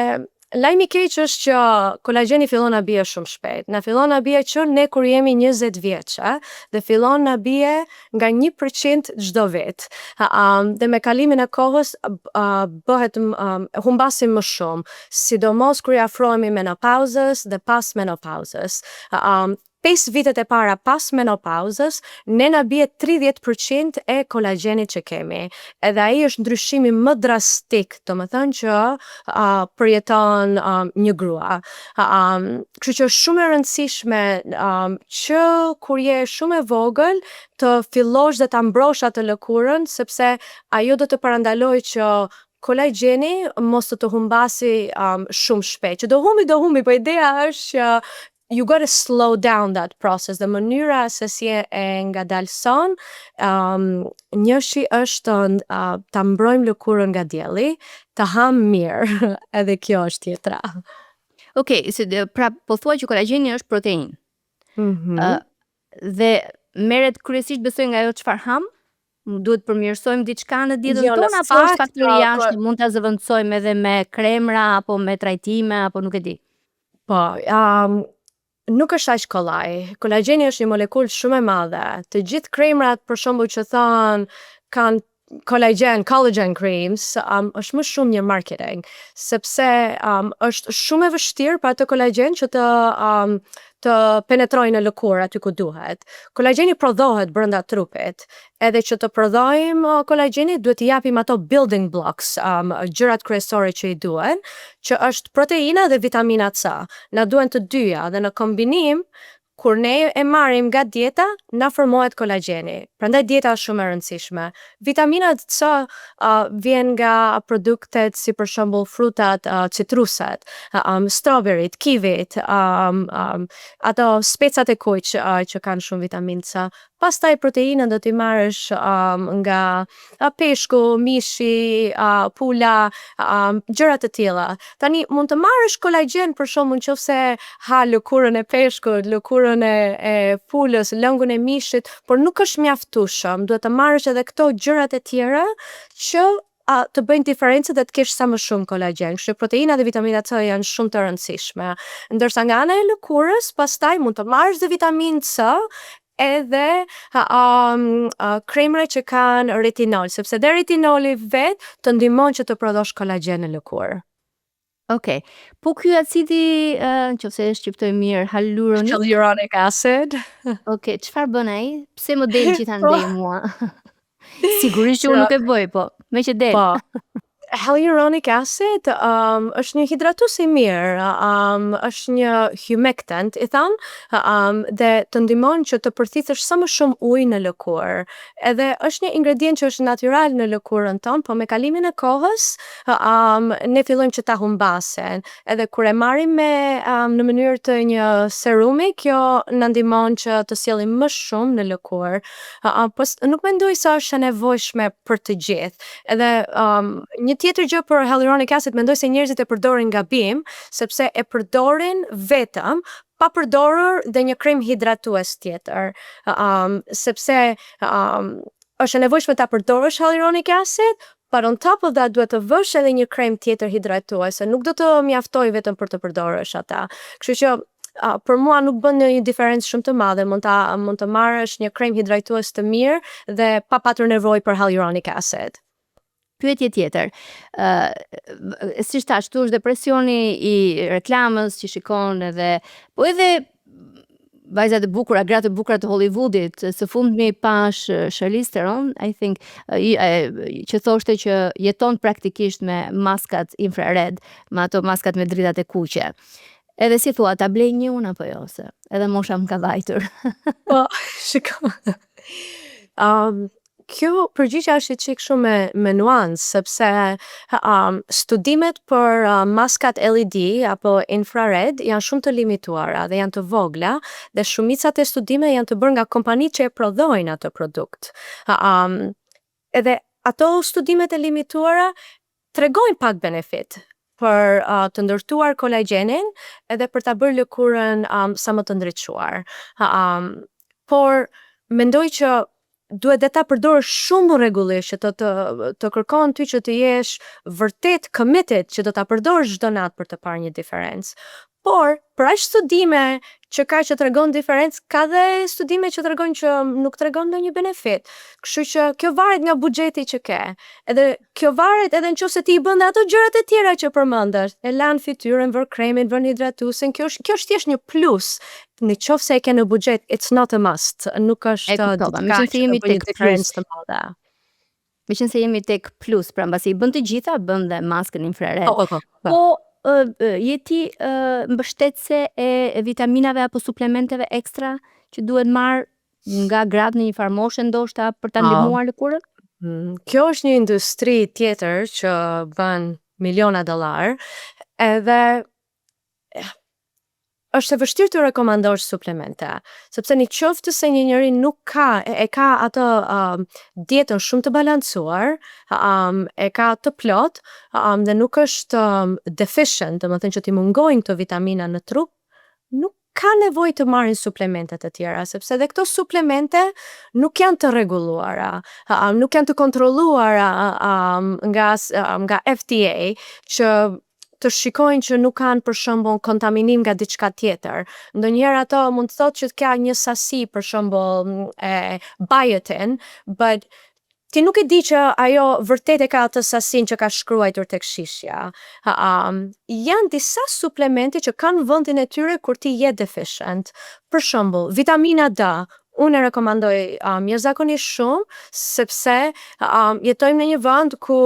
lajmi i keq është që kolagjeni fillon na bie shumë shpejt. Na fillon na bie që ne kur jemi 20 vjeçë, dhe fillon na bie nga 1% çdo vit. Dhe me kalimin e kohës bëhet humbasim më shumë, sidomos kur i afrohemi menopauzës dhe pas menopauzës. 5 vitet e para pas menopauzës, ne na bie 30% e kolagjenit që kemi. Edhe ai është ndryshimi më drastik, domethënë që përjeton një grua. Kështu që është shumë e rëndësishme që kur je shumë e vogël të fillosh dhe ta mbrosh atë lëkurën, sepse ajo do të parandalojë që kolagjeni mos të humbasi shumë shpejt. Që do humbi, po ideja është që you gotta slow down that process. Dhe mënyra se si e ngadalson, njëshi është ta mbrojmë lëkurën nga dielli, të ham mirë, edhe kjo është tjetra. Okej, pra po thua që kolagjeni është protein. Dhe merret kryesisht besoj nga ajo çfarë ham? Duhet përmirësojmë diçka në dietën tonë apo është faktori jashtë, mund ta zëvendësojmë edhe me kremra apo me trajtime apo nuk e di. Po, nuk është aq kollaj. Kolagjeni është një molekullë shumë e madhe. Të gjithë kremrat për shembull që kanë collagen creams, është më shumë një marketing, sepse është shumë e vështirë për atë kolagjen që të penetrojë në lëkurë aty ku duhet. Kolagjeni prodhohet brenda trupit, edhe që të prodhojmë kolagjenit duhet t'i japim ato building blocks, gjërat kryesore që i duhen, që është proteina dhe vitamina C. Na duhen të dyja dhe në kombinim kur ne e marrim nga dieta, na formohet kolagjeni. Prandaj dieta është shumë e rëndësishme. Vitaminat C vjen nga produktet si për shembull frutat, citrusat, strawberryt, kivit, ato specat e kuq që kanë shumë vitamin C. Pastaj proteinën do t'i marrësh nga peshku, mishi, pula, gjëra të tilla. Tani mund të marrësh kolagjen për shembull nëse ha lëkurën e peshkut, lëkurën e pulës, lëngun e mishit, por nuk është mjaftueshëm. Duhet të marrësh edhe këto gjërat e tjera që të bëjnë diferencë dhe të kesh sa më shumë kolagjen. Kështu proteinat dhe vitamina C janë shumë të rëndësishme. Ndërsa nga ana e lëkurës, pastaj mund të marrësh dhe vitaminë C edhe kremra që kanë retinol, sepse dhe retinoli vet të ndihmon që të prodhosh kolagjen në lëkurë. Okej. Po ky acidi, nëse e shqiptoj mirë, Hyaluronic acid. Okej, çfarë bën ai? Pse më del gjithandej mua? Sigurisht që unë nuk e bëj, po me që del. Po. Hyaluronic acid është një hidratues i mirë, është një humectant, i thon, dhe të ndihmon që të përthithësh sa më shumë ujë në lëkurë. Edhe është një ingredient që është natyral në lëkurën tonë, po me kalimin e kohës, ne fillojmë që ta humbasen. Edhe kur e marrim në mënyrë të një serumi, kjo na ndihmon që të sjellim më shumë në lëkurë. Po nuk mendoj se është e nevojshme për të gjithë. Edhe një tjetër gjë për hyaluronic acid, mendoj se njerëzit e përdorin gabim, sepse e përdorin vetëm pa përdorur dhe një krem hidratues tjetër. Sepse është e nevojshme ta përdorësh hyaluronic acid, but on top of that duhet të vësh edhe një krem tjetër hidratuese. Nuk do të mjaftoj vetëm për të përdorësh ata. Kështu që për mua nuk bën një diferencë shumë të madhe, mund të marrësh një krem hidratues të mirë dhe pa patur nevojë për hyaluronic acid. Pyetje tjetër. Si thash, tu është depresioni i reklamës që shikon po edhe vajzat e bukura, gratë e bukura të Hollywoodit, së fundmi pash Charlize Theron, I think, që thoshte që jeton praktikisht me maskat infrared, me ato maskat me dritat e kuqe. Edhe si thua, ta blej një unë apo jo, se edhe mosha më ka vajtur. Po, shiko. Kjo përgjigje është çik shumë me nuancë, sepse studimet për maskat LED apo infrared janë shumë të limituara dhe janë të vogla, dhe shumicat e studimeve janë të bërë nga kompanitë që e prodhojnë atë produkt. Edhe ato studimet e limituara tregojnë pak benefit për të ndërtuar kolagjenin edhe për ta bërë lëkurën sa më të ndriçuar. Por mendoj që duhet dhe ta përdorësh shumë rregullisht, që të kërkon ty që të jesh vërtet committed që do ta përdorësh çdo natë për të parë një diferencë. Por, për aq studime që tregon diferencë, ka dhe studime që tregojnë që nuk tregon ndonjë benefit. Kështu që kjo varet nga buxheti që ke. Edhe kjo varet edhe nëse ti I bën ato gjërat e tjera që përmendesh. E lan fytyrën, vër kremin, vër hidratuesin, kjo është thjesht një plus. Nëse e ke në buxhet, it's not a must. Nuk është diferencë të madhe. Meqense jemi tek plus, pra mbasi I bën të gjitha, bën dhe maskën infrared. Po je ti mbështetëse e vitaminave apo suplementeve ekstra që duhet marr nga gratë në një farë moshe ndoshta për ta ndihmuar lëkurën? Kjo është një industri tjetër që bën miliona dollar, edhe është e vështirë të rekomandosh suplemente, sepse në qoftë se një njeri nuk ka atë dietën shumë të balancuar, e ka të plot, dhe nuk është deficient, domethënë që t'i mungojnë këto vitamina në trup, nuk ka nevojë të marrin suplemente të tjera, sepse edhe këto suplemente nuk janë të rregulluara, nuk janë të kontrolluara nga FDA, që të shikojnë që nuk kanë për shembull kontaminim nga diçka tjetër. Ndonjëherë ato mund të thotë që ka një sasi për shembull biotin, but ti nuk e di që ajo vërtet e ka atë sasinë që ka shkruar tek shishja. Janë disa suplemente që kanë vendin e tyre kur ti je deficient. Për shembull, vitamina D. Unë e rekomandoj jashtëzakonisht shumë, sepse jetojmë në një vend ku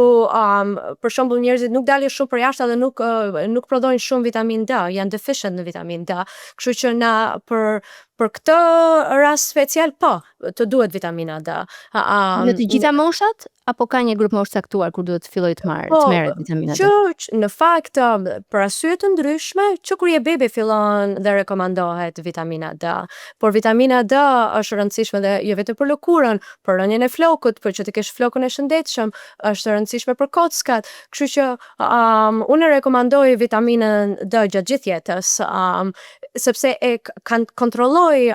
për shembull njerëzit nuk dalin shumë për jashtë dhe nuk prodhojnë shumë vitaminë D, janë deficient në vitaminë D. Kështu që na për për këtë rast special, po, të duhet vitamina D. Në të gjitha moshat apo ka një grup moshë caktuar kur duhet filloj të merret vitamina D? Që në fakt për arsye të ndryshme, që kur je bebe fillon dhe rekomandohet vitamina D. Por vitamina D është rëndësishme dhe jo vetëm për lëkurën, për rënien e flokut, për që të kesh flokun e shëndetshëm, është rëndësishme për kockat. Kështu që unë rekomandoj vitaminën D gjatë gjithë jetës, sepse e kontrolloj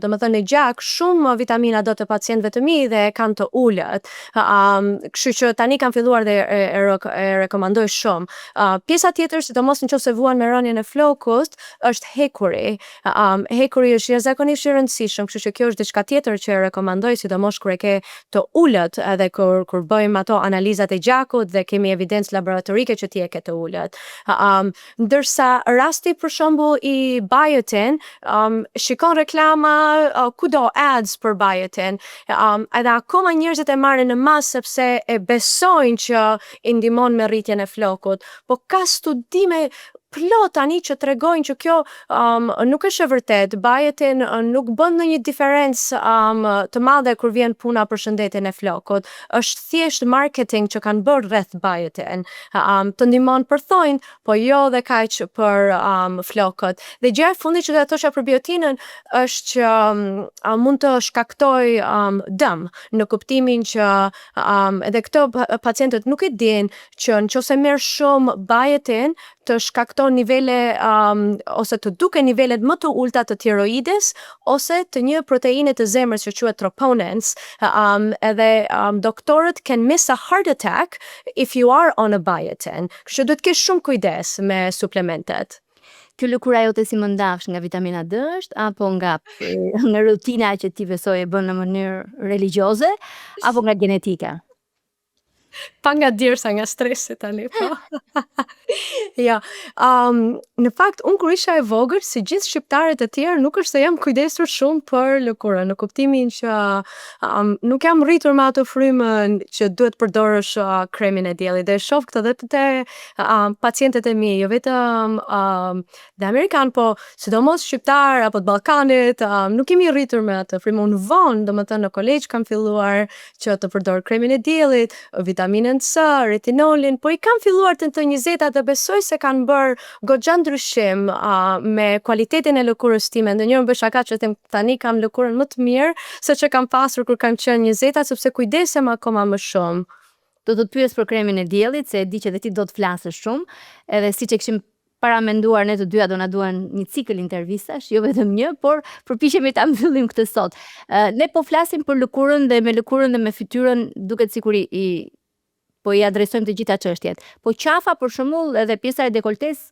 domethënë në gjak shumë vitamina D të pacientëve të mi dhe e kanë të ulët. Kështu që tani kam filluar dhe e rekomandoj shumë. Pjesa tjetër, sidomos nëse vuan me rënien e flokut, është hekuri. Hekuri është jashtëzakonisht i rëndësishëm, kështu që kjo është diçka tjetër që e rekomandoj, sidomos kur e ke të ulët, edhe kur bëjmë ato analizat e gjakut dhe kemi evidencë laboratorike që ti e ke të ulët. Ndërsa rasti për shembull i biotin, shikon reklama kudo ads për biotin, edhe akoma njerëzit e marrin në masë sepse e besojnë që i ndihmon me rritjen e flokut, po ka studime plot tani që tregojnë që kjo nuk është e vërtet. Biotin nuk bën ndonjë diferencë të madhe kur vjen puna për shëndetjen e flokut. Është thjesht marketing që kanë bërë rreth biotin. Të ndihmon për thonjë, po jo dhe kaq për flokët. Dhe gjëja e fundit që do të thosha për biotinën është që mund të shkaktoj dëm, në kuptimin që edhe këto pacientët nuk e dinë që nëse merr shumë biotin të shkakton nivele ose të duke nivelet më të ulta të tiroides ose të një proteine të zemrës që quhet troponins, edhe doktorët can miss a heart attack if you are on a biotin. Kështu duhet të kesh shumë kujdes me suplementet. Kjo lëkura jote si më ndafsh nga vitamina D është, apo nga rutina që ti besoj e bën në mënyrë religjioze, apo nga genetika? Pa nga dirsa, nga stresi tani, po. Ja, në fakt, unë kur isha e vogël, si gjithë shqiptarët e tjerë, nuk është se jam kujdesur shumë për lëkurën, në kuptimin që nuk jam rritur me ato frymën që duhet përdorësh kremin e diellit. Dhe shoh këtë edhe te pacientët e mi, jo vetëm dhe amerikan, po sidomos shqiptar apo të Ballkanit, nuk kemi rritur me atë frymë. Unë vonë, domethënë në kolegj kam filluar që të përdor kremin e diellit, vitaminën C, retinolin, po i kam filluar të 20-at dhe besoj se kanë bërë goxha ndryshim me kualitetin e lëkurës time. Ndonjëherë bëj shaka që them tani kam lëkurën më të mirë se që kam pasur kur kam qenë 20-at, sepse kujdesem akoma më shumë. Do të pyes për kremin e diellit, se e di që edhe ti do të flasësh shumë, edhe siç e kishim paramenduar ne të dyja do na duan një cikël intervistash, jo vetëm një, por përpiqemi ta mbyllim këtë sot. Ne po flasim për lëkurën dhe me fytyrën duket sikur po i adresojmë të gjitha çështjet. Po qafa për shembull edhe pjesa e dekoltes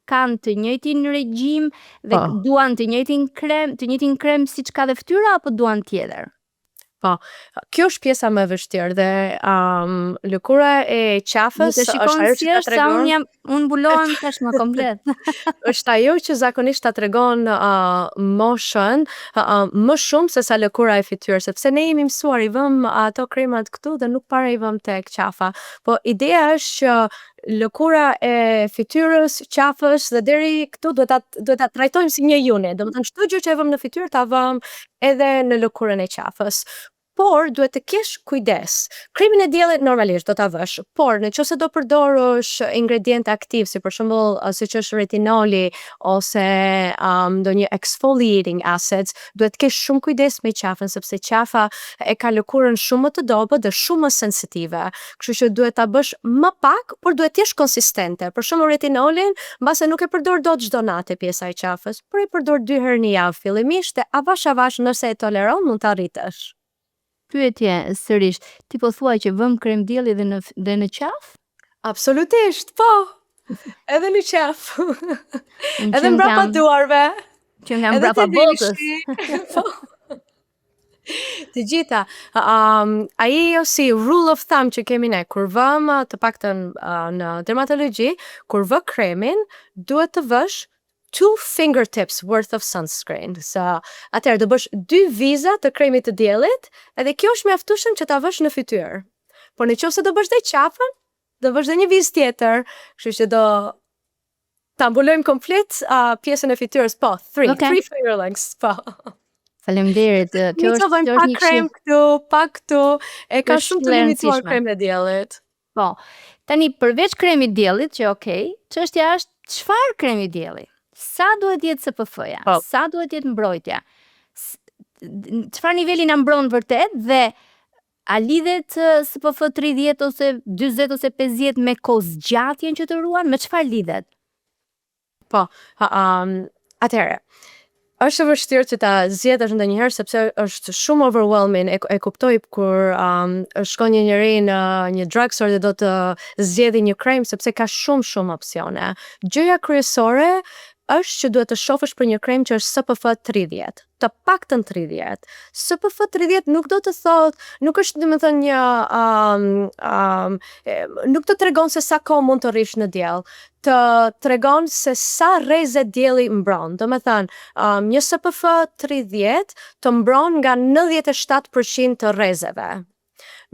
kanë të njëjtin regjim dhe duan të njëjtin krem siç ka dhe fytyra apo duan tjetër? Po, kjo është pjesa më e vështirë dhe lëkura e qafës është ajo që ta tregon. Unë mbulohem tash më komplet. Është ajo që zakonisht ta tregon moshën më shumë se sa lëkura e fytyrës, sepse ne jemi mësuar i vëm ato kremat këtu dhe nuk para i vëm tek qafa. Po ideja është që lëkura e fytyrës, qafës dhe deri këtu duhet ta trajtojmë si një unit. Domethënë çdo gjë që e vëm në fytyrë ta vëm edhe në lëkurën e qafës. Por duhet të kesh kujdes. Kremin e diellit normalisht do ta vësh, por nëse do përdorësh ingredient aktiv, si për shembull siç është retinoli ose ndonjë exfoliating acids, duhet të kesh shumë kujdes me qafën sepse qafa e ka lëkurën shumë më të dobët dhe shumë më sensitive. Kështu që duhet ta bësh më pak, por duhet të jesh konsistente. Për shembull retinolin, mbase nuk e përdor dot çdo natë pjesa e qafës, por e përdor 2 herë në javë fillimisht dhe avash nëse e toleron mund ta rritësh. Pyetje sërish, ti po thua që vëm krem dielli dhe në qafë? Absolutisht, po. Edhe në qafë. Edhe mbrapa duarve. Që nga mbrapa botës. Po. Të gjitha, ai si rule of thumb që kemi ne, kur vëm të paktën në dermatologji, kur vë kremin, duhet të vësh 2 fingertips worth of sunscreen. Atëherë do bësh 2 viza të kremit të diellit, edhe kjo është mjaftueshëm që ta vësh në fytyrë. Por nëse do bësh dhe qafën, do bësh dhe një vizë tjetër, kështu që Ta mbulojmë komplet pjesën e fytyrës, po, Okay. three finger lengths, po. Faleminderit. Kjo Mi të është pak një krem këtu, pak këtu, e ka është shumë të e limituar rëndësishme. krem e diellit. Po. Tani përveç kremit diellit, që çështja është çfarë kremi dielli? Sa duhet jetë SPF-ja? Po. Sa duhet jetë mbrojtja? Çfarë niveli na mbron vërtet dhe a lidhet SPF 30 ose 40 ose 50 me kozgjatjen që të ruan? Me çfarë lidhet? Po, atëherë, është e vështirë që ta zgjedhësh ndonjëherë sepse është shumë overwhelming, e kuptoj kur shkon një njeri në një drugstore dhe do të zgjedhë një krem sepse ka shumë opsione. Gjëja kryesore është që duhet të shohësh për një krem që është SPF 30, të paktën 30. SPF 30 nuk do të thotë, nuk është domethënë një nuk të tregon se sa kohë mund të rrish në diell, të tregon se sa rrezë dielli mbron. Domethënë, një SPF 30 të mbron nga 97% të rrezeve.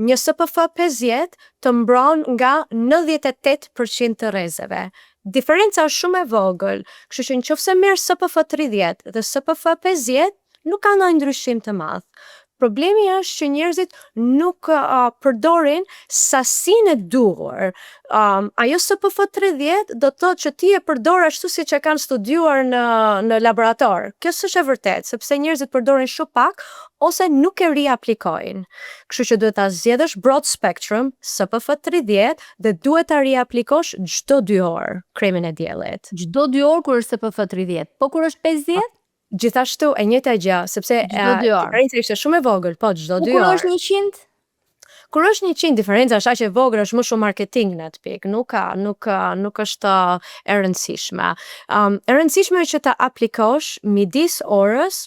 Një SPF 50 të mbron nga 98% të rrezeve. Diferenca është shumë e vogël, kështu që nëse merr SPF 30 dhe SPF 50 nuk ka ndonjë ndryshim të madh. Problemi është që njerëzit nuk përdorin sasinë e duhur. Ajo SPF 30 do të thotë që ti e përdor ashtu siç e kanë studiuar në laborator. Kjo s'është e vërtetë, sepse njerëzit përdorin shumë pak ose nuk e riaplikojnë. Kështu që duhet ta zgjedhësh broad spectrum SPF 30 dhe duhet ta riaplikosh çdo 2 orë kremin e diellit. Çdo 2 orë kur është SPF 30, po kur është 50? Gjithashtu e njëjta gjë, sepse Çdo 2 orë. diferenca ishte shumë e vogël, po çdo 2 Kur orë. është 100? Kur është 100, diferenca është aq e vogël, është më shumë marketing në atë pikë, nuk është e rëndësishme. E rëndësishme është që ta aplikosh midis orës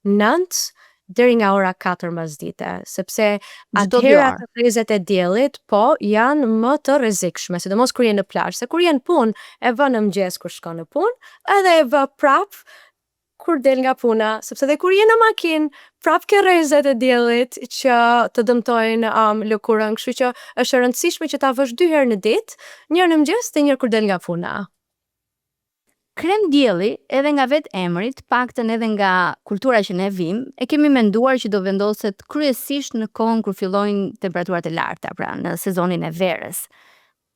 9 deri nga ora 4 mbasdite, sepse Çdo 2 atëherë orë. ato rrezet e diellit po janë më të rrezikshme, sidomos kur je në plazh, se kur je në punë e vë në mëngjes kur shkon në punë, edhe e vë prap kur del nga puna, sepse dhe kur je në makinë, prap ke rrezet e diellit që të dëmtojnë lëkurën, kështu që është e rëndësishme që ta vësh 2 herë në ditë, një herë në mëngjes dhe një herë kur del nga puna. Krem dielli, edhe nga vetë emri, të paktën edhe nga kultura që ne vim, e kemi menduar që do vendoset kryesisht në kohën kur fillojnë temperaturat e larta, pra në sezonin e verës.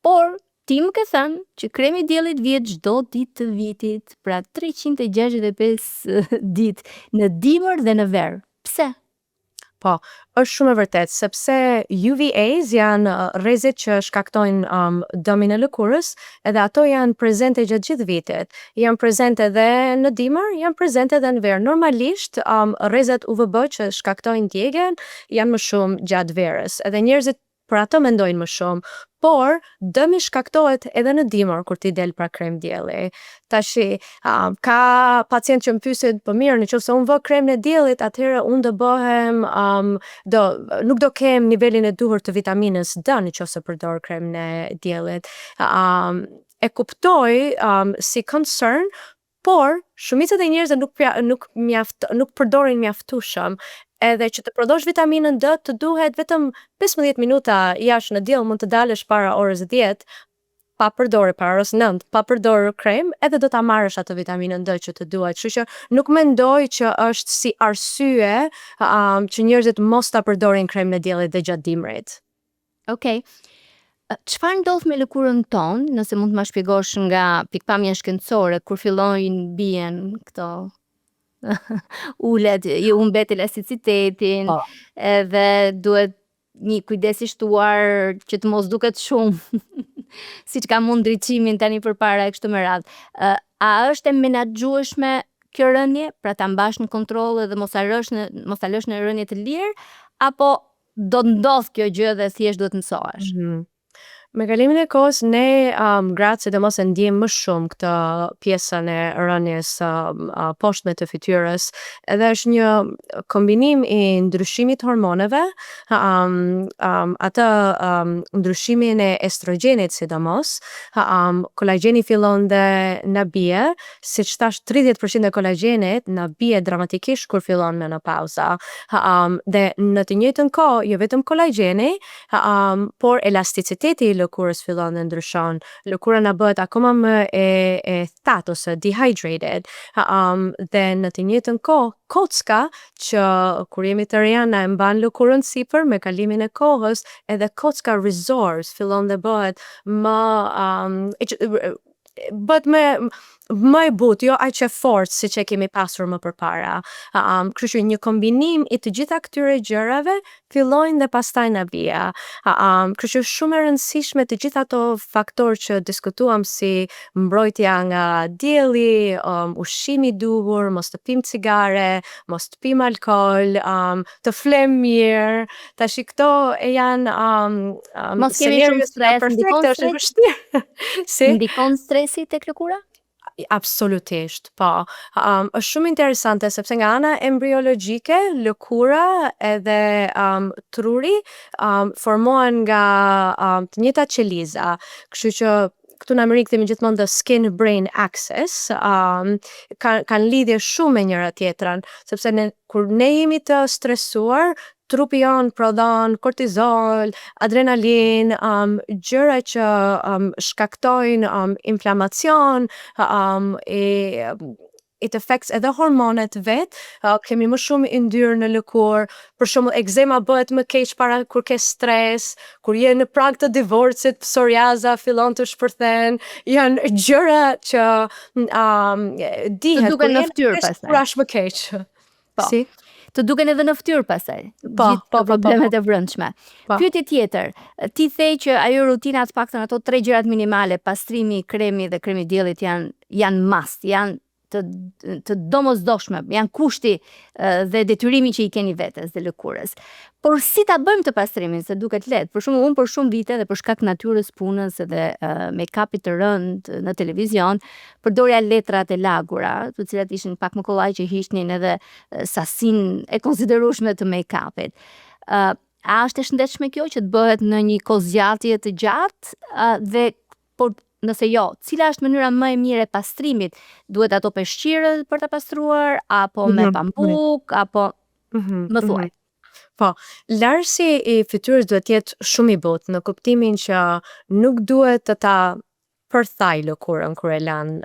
Por ti më ke thënë që kremi i diellit vjet çdo ditë të vitit, pra 365 ditë në dimër dhe në verë. Pse? Po, është shumë e vërtetë, sepse UVAs janë rrezet që shkaktojnë dëmin e lëkurës, edhe ato janë prezente gjatë gjithë vitit. Janë prezente edhe në dimër, janë prezente edhe në verë. Normalisht, rrezet UVB që shkaktojnë djegjen janë më shumë gjatë verës. Edhe njerëzit për ato mendojnë më shumë, por dëmi shkaktohet edhe në dimër kur ti del pra krem dielli. Tashi, ka pacient që më pyesin, po mirë, nëse unë vë kremin e diellit, atëherë unë do bëhem nuk do kem nivelin e duhur të vitaminës D nëse përdor kremin e diellit. E kuptoj si concern, por shumica e njerëzve nuk përdorin mjaftueshëm. Edhe që të prodhosh vitaminën D të duhet vetëm 15 minuta jashtë në diell, mund të dalësh para orës 10, pa përdorë para orës 9, pa përdorë krem, edhe do ta marrësh atë vitaminën D që të duhet. Kështu që nuk mendoj që është si arsye që njerëzit mos ta përdorin kremin e diellit dhe gjatë dimrit. Okej. Çfarë ndodh me lëkurën tonë, nëse mund të ma shpjegosh nga pikpamja shkencore, kur fillojnë bien këto ulet, i humbet elasticitetin, Po. edhe duhet një kujdes i shtuar që të mos duket shumë, siç ka mund ndriçimin tani përpara e kështu me radhë. A është e menaxhueshme kjo rënje, pra ta mbash në kontroll edhe mos ta lësh në rënje të lirë, apo do të ndodh kjo gjë dhe thjesht duhet mësohesh? Me kalimin e kohës, ne gratë sidomos e ndjejmë më shumë këtë pjesën e rënies poshtme të fytyrës, edhe është një kombinim i ndryshimit hormoneve, atë ndryshimin e estrogjenit sidomos, kolagjeni fillon dhe na bie, siç thash 30% e kolagjenit na bie dramatikisht kur fillon menopauza. Dhe në të njëjtën kohë, jo vetëm kolagjeni, por elasticiteti i lëkurës fillon dhe ndryshon. Lëkura na bëhet akoma më e thatë ose dehydrated. Dhe në të njëjtën kohë, kocka që kur jemi të reja na e mban lëkurën sipër me kalimin e kohës, edhe kocka resorbs, fillon dhe bëhet bëhet më e butë, jo aq e fortë siç e kemi pasur më përpara. Kështu që një kombinim i të gjitha këtyre gjërave fillojnë dhe pastaj na bija. Kështu që shumë e rëndësishme të gjitha ato faktorë që diskutuam si mbrojtja nga dielli, ushqimi i duhur, mos të pim cigare, mos të pim alkool, të flem mirë. Tash këto e janë Mos kemi shumë stres, ndikon stresi tek lëkura? Absolutisht, po. Është shumë interesante sepse nga ana embriologjike, lëkura edhe truri formohen nga të njëjtat qeliza. Kështu që këtu në Amerikë themi gjithmonë the skin brain axis, kanë lidhje shumë me njëra tjetrën, sepse kur ne jemi të stresuar, trupi jon prodhon kortizol, adrenalin, gjëra që shkaktojnë inflamacion, it affects edhe hormonet vet, kemi më shumë yndyrë në lëkurë, për shembull ekzema bëhet më keq para kur ke stres, kur je në prag të divorcit, psoriaza fillon të shpërthen, janë gjëra që dihet të duken në fytyrë pastaj. Kur është më keq. Po. Si? Të duken edhe në fytyrë pastaj. Gjithë problemet e brendshme. Pyetje tjetër, ti the që ajo rutina të paktën ato 3 gjërat minimale, pastrimi, kremi dhe kremi diellit janë must, janë të domosdoshme, janë kushti dhe detyrimi që i keni vetes dhe lëkurës. Por si ta bëjmë të pastrimin, se duket lehtë. Për shembull, unë për shumë vite dhe për shkak natyrës punës edhe make-upit të rënd në televizion, përdorja letrat e lagura, të cilat ishin pak më kollaj që hiqnin edhe sasinë e konsiderueshme të make-upit. A është e shëndetshme kjo që të bëhet në një kohë zgjatje të gjatë dhe por nëse jo, cila është mënyra më e mirë e pastrimit? Duhet ato peshqire për ta pastruar apo me pambuk apo më thuaj? Po, larësi i fytyrës duhet jetë shumë i butë, në kuptimin që nuk duhet të ta përthaj lëkurën kur e lan.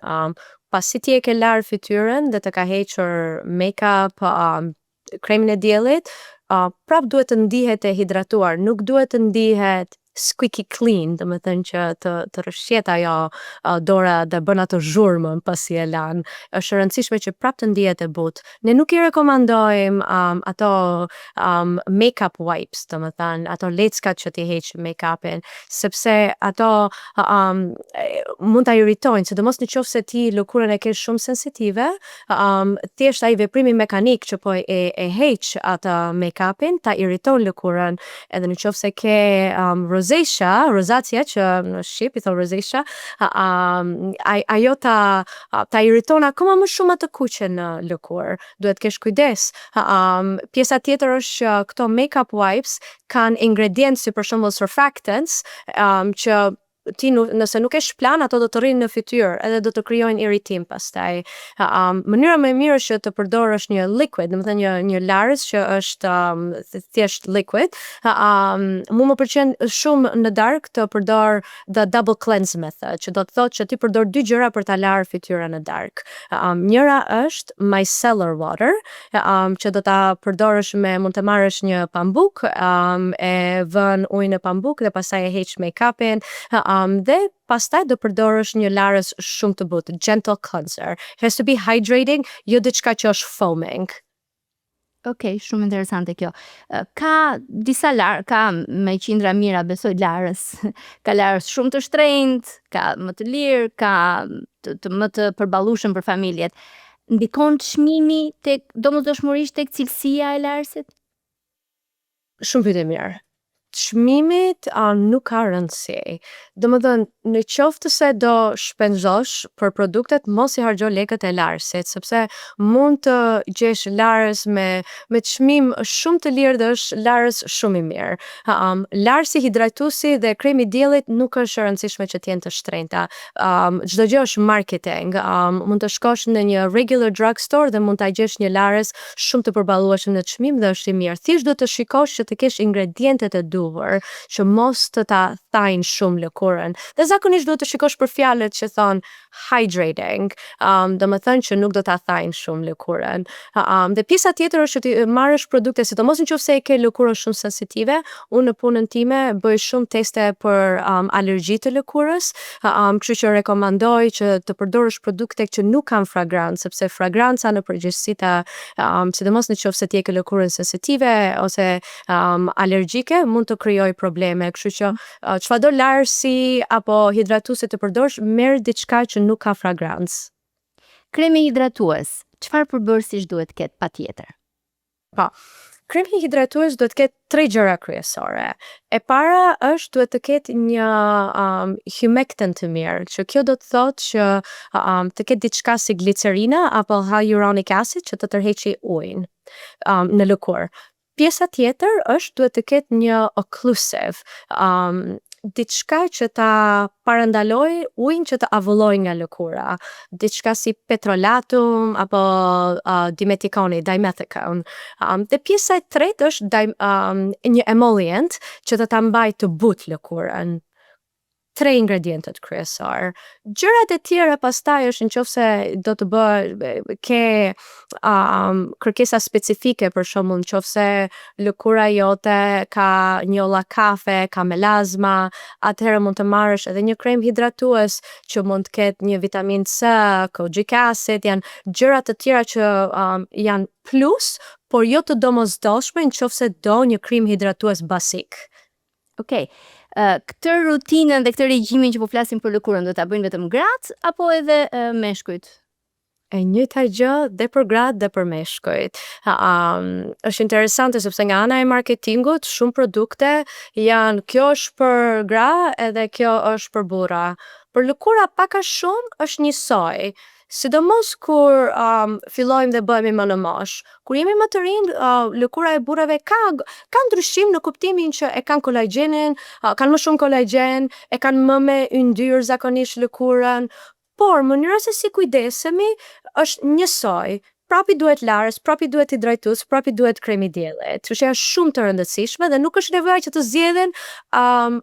Pasi ti e ke larë fytyrën dhe të ka hequr make-up, kremin e diellit, prap duhet të ndihet e hidratuar, nuk duhet të ndihet squeaky clean, do të thënë që të rrëshqet ajo dora dhe bën ato zhurmën pasi e lan. Është e rëndësishme që prap të ndihet e butë. Ne nuk i rekomandojmë ato make-up wipes, do të thënë ato leckat që ti heq make-upin, sepse ato mund ta irritojnë, sidomos nëse ti lëkurën e ke shumë sensitive, thjesht ai veprimi mekanik që po e heq atë make-upin ta irriton lëkurën, edhe nëse ke rozacia që në shqip i thon rosacea, ajo ta irriton akoma më shumë atë kuqen në lëkurë. Duhet kesh kujdes. Pjesa tjetër është që këto make-up wipes kanë ingredientë si për shembull surfactants, që ti nëse nuk e shplan, ato do të rrinë në fytyrë edhe do të krijojnë irritim pastaj. Mënyra më e mirë është që të përdorësh një liquid, domethënë një larës që është thjesht liquid. Mu më pëlqen shumë në darkë të përdor the double cleanse method, që do të thotë që ti përdor 2 gjëra për ta larë fytyrën në darkë. Njëra është micellar water, që do ta përdorësh mund të marrësh një pambuk, e vën ujin në pambuk dhe pastaj e heq make-upin, dhe pastaj do përdorësh një larës shumë të butë, gentle cleanser. It has to be hydrating, jo diçka që është foaming. Okej, shumë interesante kjo. Ka disa ka me qindra mira, besoj larës. Ka larës shumë të shtrenjtë, ka më të lirë, ka më të përballueshëm për familjet. Ndikon çmimi domosdoshmërisht tek cilësia e larësit? Shumë pyetje mirë. Çmimit nuk ka rëndësi. Domethënë, në qoftë se do shpenzosh për produktet, mos i harxho lekët e larësit, sepse mund të gjesh larës me çmim shumë të lirë dhe është larës shumë i mirë. Larësi hidratuesi dhe kremi i diellit nuk është e rëndësishme që të jenë të shtrenjta. Çdo gjë është marketing. Mund të shkosh në një regular drugstore dhe mund ta gjesh një larës shumë të përballueshëm në çmim dhe është i mirë. Thjesht do të shikosh që të kesh ingredientet e duhur, që mos të ta thajnë shumë lëkurën. Dhe zakonisht duhet të shikosh për fjalët që thonë hydrating, do më thënë që nuk do ta thajnë shumë lëkurën. Dhe pjesa tjetër është që ti marrësh produkte, sidomos nëse e ke lëkurën shumë sensitive, unë në punën time bëj shumë teste për alergji të lëkurës, kështu që rekomandoj që të përdorësh produkte që nuk kanë fragrancë, sepse fragranca në përgjithësi sidomos nëse ti e ke lëkurën sensitive ose alergjike, mund të krijojë probleme, kështu që çfarëdo larësi apo hidratuese të përdorësh, merr diçka që nuk ka fragrancë. Kremi hidratues, çfarë përbërësish duhet ketë patjetër? Po. Kremi hidratues duhet të ketë 3 gjëra kryesore. E para është duhet të ketë një humectant të mirë, që kjo do të thotë që të ketë diçka si glicerina apo hyaluronic acid që të tërheqë ujin në lëkurë. Pjesa tjetër është duhet të ketë një occlusive, diçka që ta parandaloj ujin që të avulloj nga lëkura, diçka si petrolatum apo dimethicone. Dhe pjesa e tretë është një emollient që të ta mbajë të butë lëkurën. 3 ingredientet kryesor. Gjërat e tjera pastaj është nëse do të ke kërkesa specifike, për shembull nëse lëkura jote ka njolla kafe, ka melazma, atëherë mund të marrësh edhe një krem hidratues që mund të ketë një vitaminë C, kojic acid, janë gjëra të tjera që janë plus, por jo të domosdoshme nëse do një krem hidratues basik. Okej. Këtë rutinën dhe këtë regjimin që po flasim për lëkurën do ta bëjnë vetëm gratë apo edhe meshkujt? E njëjta gjë dhe për gratë dhe për meshkujt. Është interesante sepse nga ana e marketingut shumë produkte janë kjo është për gra edhe kjo është për burra. Për lëkura pak a shumë është njësoj. Sidomos kur fillojmë dhe bëhemi më në moshë. Kur jemi më të rinj, lëkura e burrave ka ndryshim në kuptimin që e kanë kolagjenin, kanë më shumë kolagjen, e kanë më me yndyrë zakonisht lëkurën, por mënyra se si kujdesemi është njësoj. Prapi duhet larës, prapi duhet hidratues, prapi duhet kremi diellit. Kështu që është shumë të rëndësishme dhe nuk është nevoja që të zgjedhin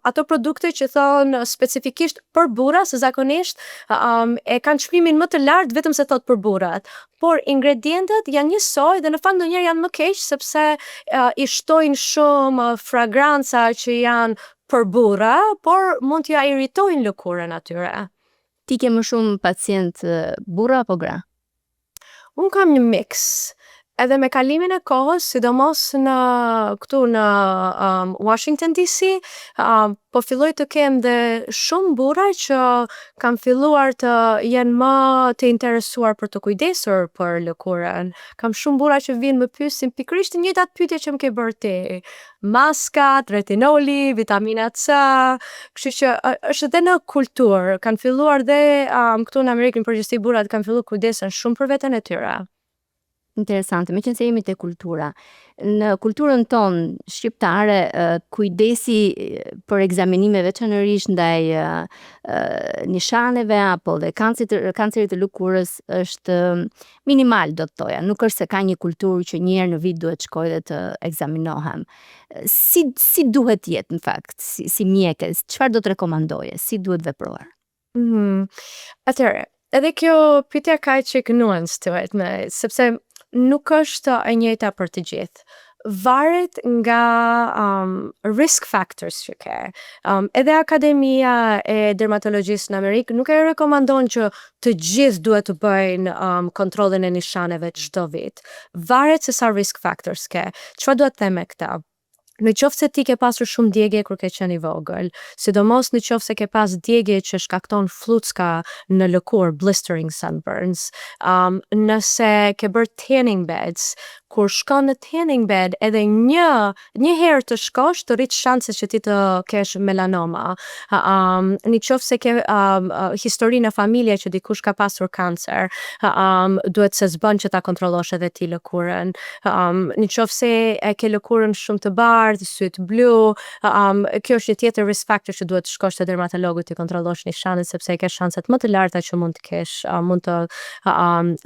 ato produkte që thonë specifikisht për burra, se zakonisht e kanë çmimin më të lartë vetëm se thot për burrat. Por ingredientet janë njësoj dhe në fakt ndonjëherë janë më keq sepse i shtojnë shumë fragranca që janë për burra, por mund t'ja irritojnë lëkurën atyre. Ti ke më shumë pacient burra apo gra? Unë kam një mix, edhe me kalimin e kohës, sidomos këtu në Washington DC, po filloj të kem dhe shumë burra që kanë filluar të jenë më të interesuar për të kujdesur për lëkurën. Kam shumë burra që vinë më pyesin pikërisht të njëjtat pyetje që më ke bërë ti. Maskat, retinoli, vitamina C, kështu që është edhe në kulturë, kanë filluar dhe këtu në Amerikën në përgjithësi burrat kanë filluar kujdesen shumë për veten e tyre. Interesante, meqense jemi te kultura. Në kulturën tonë shqiptare, kujdesi për ekzaminime veçanërisht ndaj nishaneve apo dhe kancerit të lëkurës është minimal, do të thoja. Nuk është se ka një kulturë që një herë në vit duhet shkoj dhe të ekzaminohem. Si duhet jetë në fakt, si mjeke, çfarë do të rekomandoje, si duhet vepruar? Atëherë, edhe kjo pyetja ka çik nuance të vetë, sepse nuk është e njëjta për të gjithë. Varet nga risk factors që ke. Edhe Akademia e Dermatologjisë në Amerikë nuk e rekomandon që të gjithë duhet të bëjnë kontrollin e nishaneve çdo vit. Varet se sa risk factors ke. Çfarë duhet të them me këtë? Në qoftë se ti ke pasur shumë djegje kur ke qenë i vogël, sidomos në qoftë se ke pas djegje që shkakton flucka në lëkurë, blistering sunburns, nëse ke bërë tanning beds, kur shkon në tanning bed edhe një herë të shkosh të rrit shanset që ti të kesh melanoma. Në qoftë se ke histori në familje që dikush ka pasur kancer, duhet se s'bën që ta kontrollosh edhe ti lëkurën. Në qoftë se e ke lëkurën shumë të bardhë, syt blu, kjo është një tjetër risk factor që duhet të shkosh te dermatologu të kontrollosh nishanet sepse ke shanset më të larta që mund të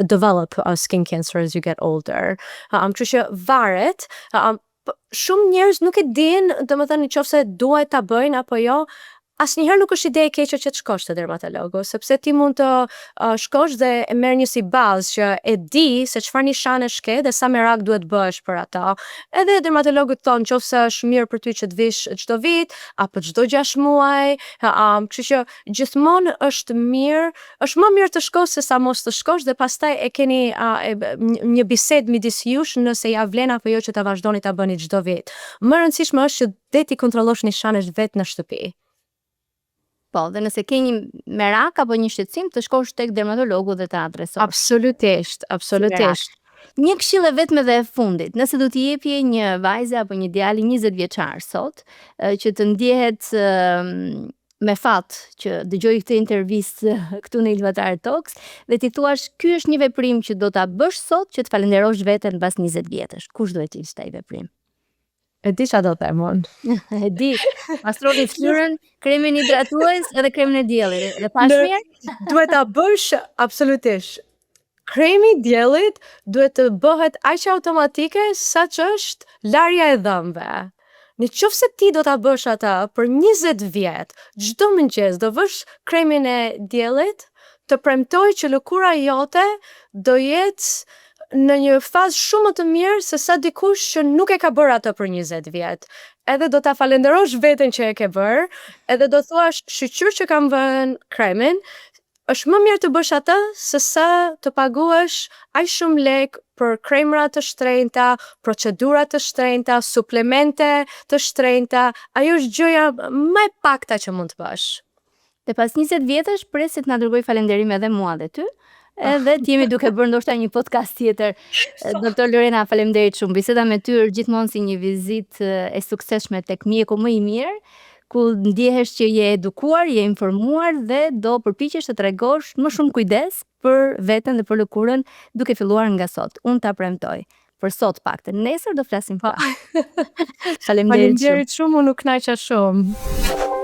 develop skin cancer as you get older. Kështu që varet, shumë njerëz nuk e dinë, domethënë nëse duhet ta bëjnë apo jo. Asnjëherë nuk është ide e keqe që të shkosh te dermatologu, sepse ti mund të shkosh dhe e merr një si bazë që e di se çfarë nishanesh ke dhe sa merak duhet bësh për ato. Edhe dermatologu të thonë nëse është mirë për ty që të vish çdo vit apo çdo 6 muaj, kështu që gjithmonë është më mirë të shkosh se sa mos të shkosh dhe pastaj e keni një bisedë midis jush nëse ja vlen apo jo që ta vazhdoni ta bëni çdo vit. Më rëndësishme është që dhe ti kontrollosh nishanesh vetë në shtëpi. Po, dhe nëse ke një merak apo një shqetësim të shkosh tek dermatologu dhe të adresosh. Absolutisht. Një këshill e vetme dhe e fundit, nëse do t'i jepje një vajze apo një djali 20 vjeçar sot, që të ndjehet me fat që dëgjoj këtë intervistë këtu në Ilvatare Talks dhe ti thuash ky është një veprim që do ta bësh sot që të falenderosh veten pas 20 vjetësh. Kush duhet të ishte ai veprim? E di çfarë do të them unë. E di, pastroni fytyrën, kremin hidratues edhe kremin e diellit. Dhe pash mirë? Duhet ta bësh absolutisht. Kremi i diellit duhet të bëhet aq automatike sa që është larja e dhëmbëve. Nëse ti do ta bësh atë për 20 vjet, çdo mëngjes do vësh kremin e diellit, të premtoj që lëkura jote do jetë në një fazë shumë më të mirë se sa dikush që nuk e ka bërë atë për 20 vjet. Edhe do ta falenderosh veten që e ke bërë, edhe do thuash shqyr që kam vënë kremin, është më mirë të bësh atë se sa të paguash aq shumë lek për kremra të shtrenjta, procedura të shtrenjta, suplemente të shtrenjta. Ajo është gjëja më e pakta që mund të bësh. Dhe pas 20 vjetësh pres se të na dërgoj falënderim edhe mua dhe ty. Edhe ti jemi duke bërë ndoshta një podcast tjetër. Doktor Lorena, faleminderit shumë. Biseda me ty është gjithmonë si një vizitë e suksesshme tek mjeku më i mirë, ku ndjehesh që je edukuar, je informuar dhe do përpiqesh të tregosh më shumë kujdes për veten dhe për lëkurën duke filluar nga sot. Unë ta premtoj. Për sot paktën. Nesër do flasim pa. Faleminderit shumë. Unë u kënaqa shumë.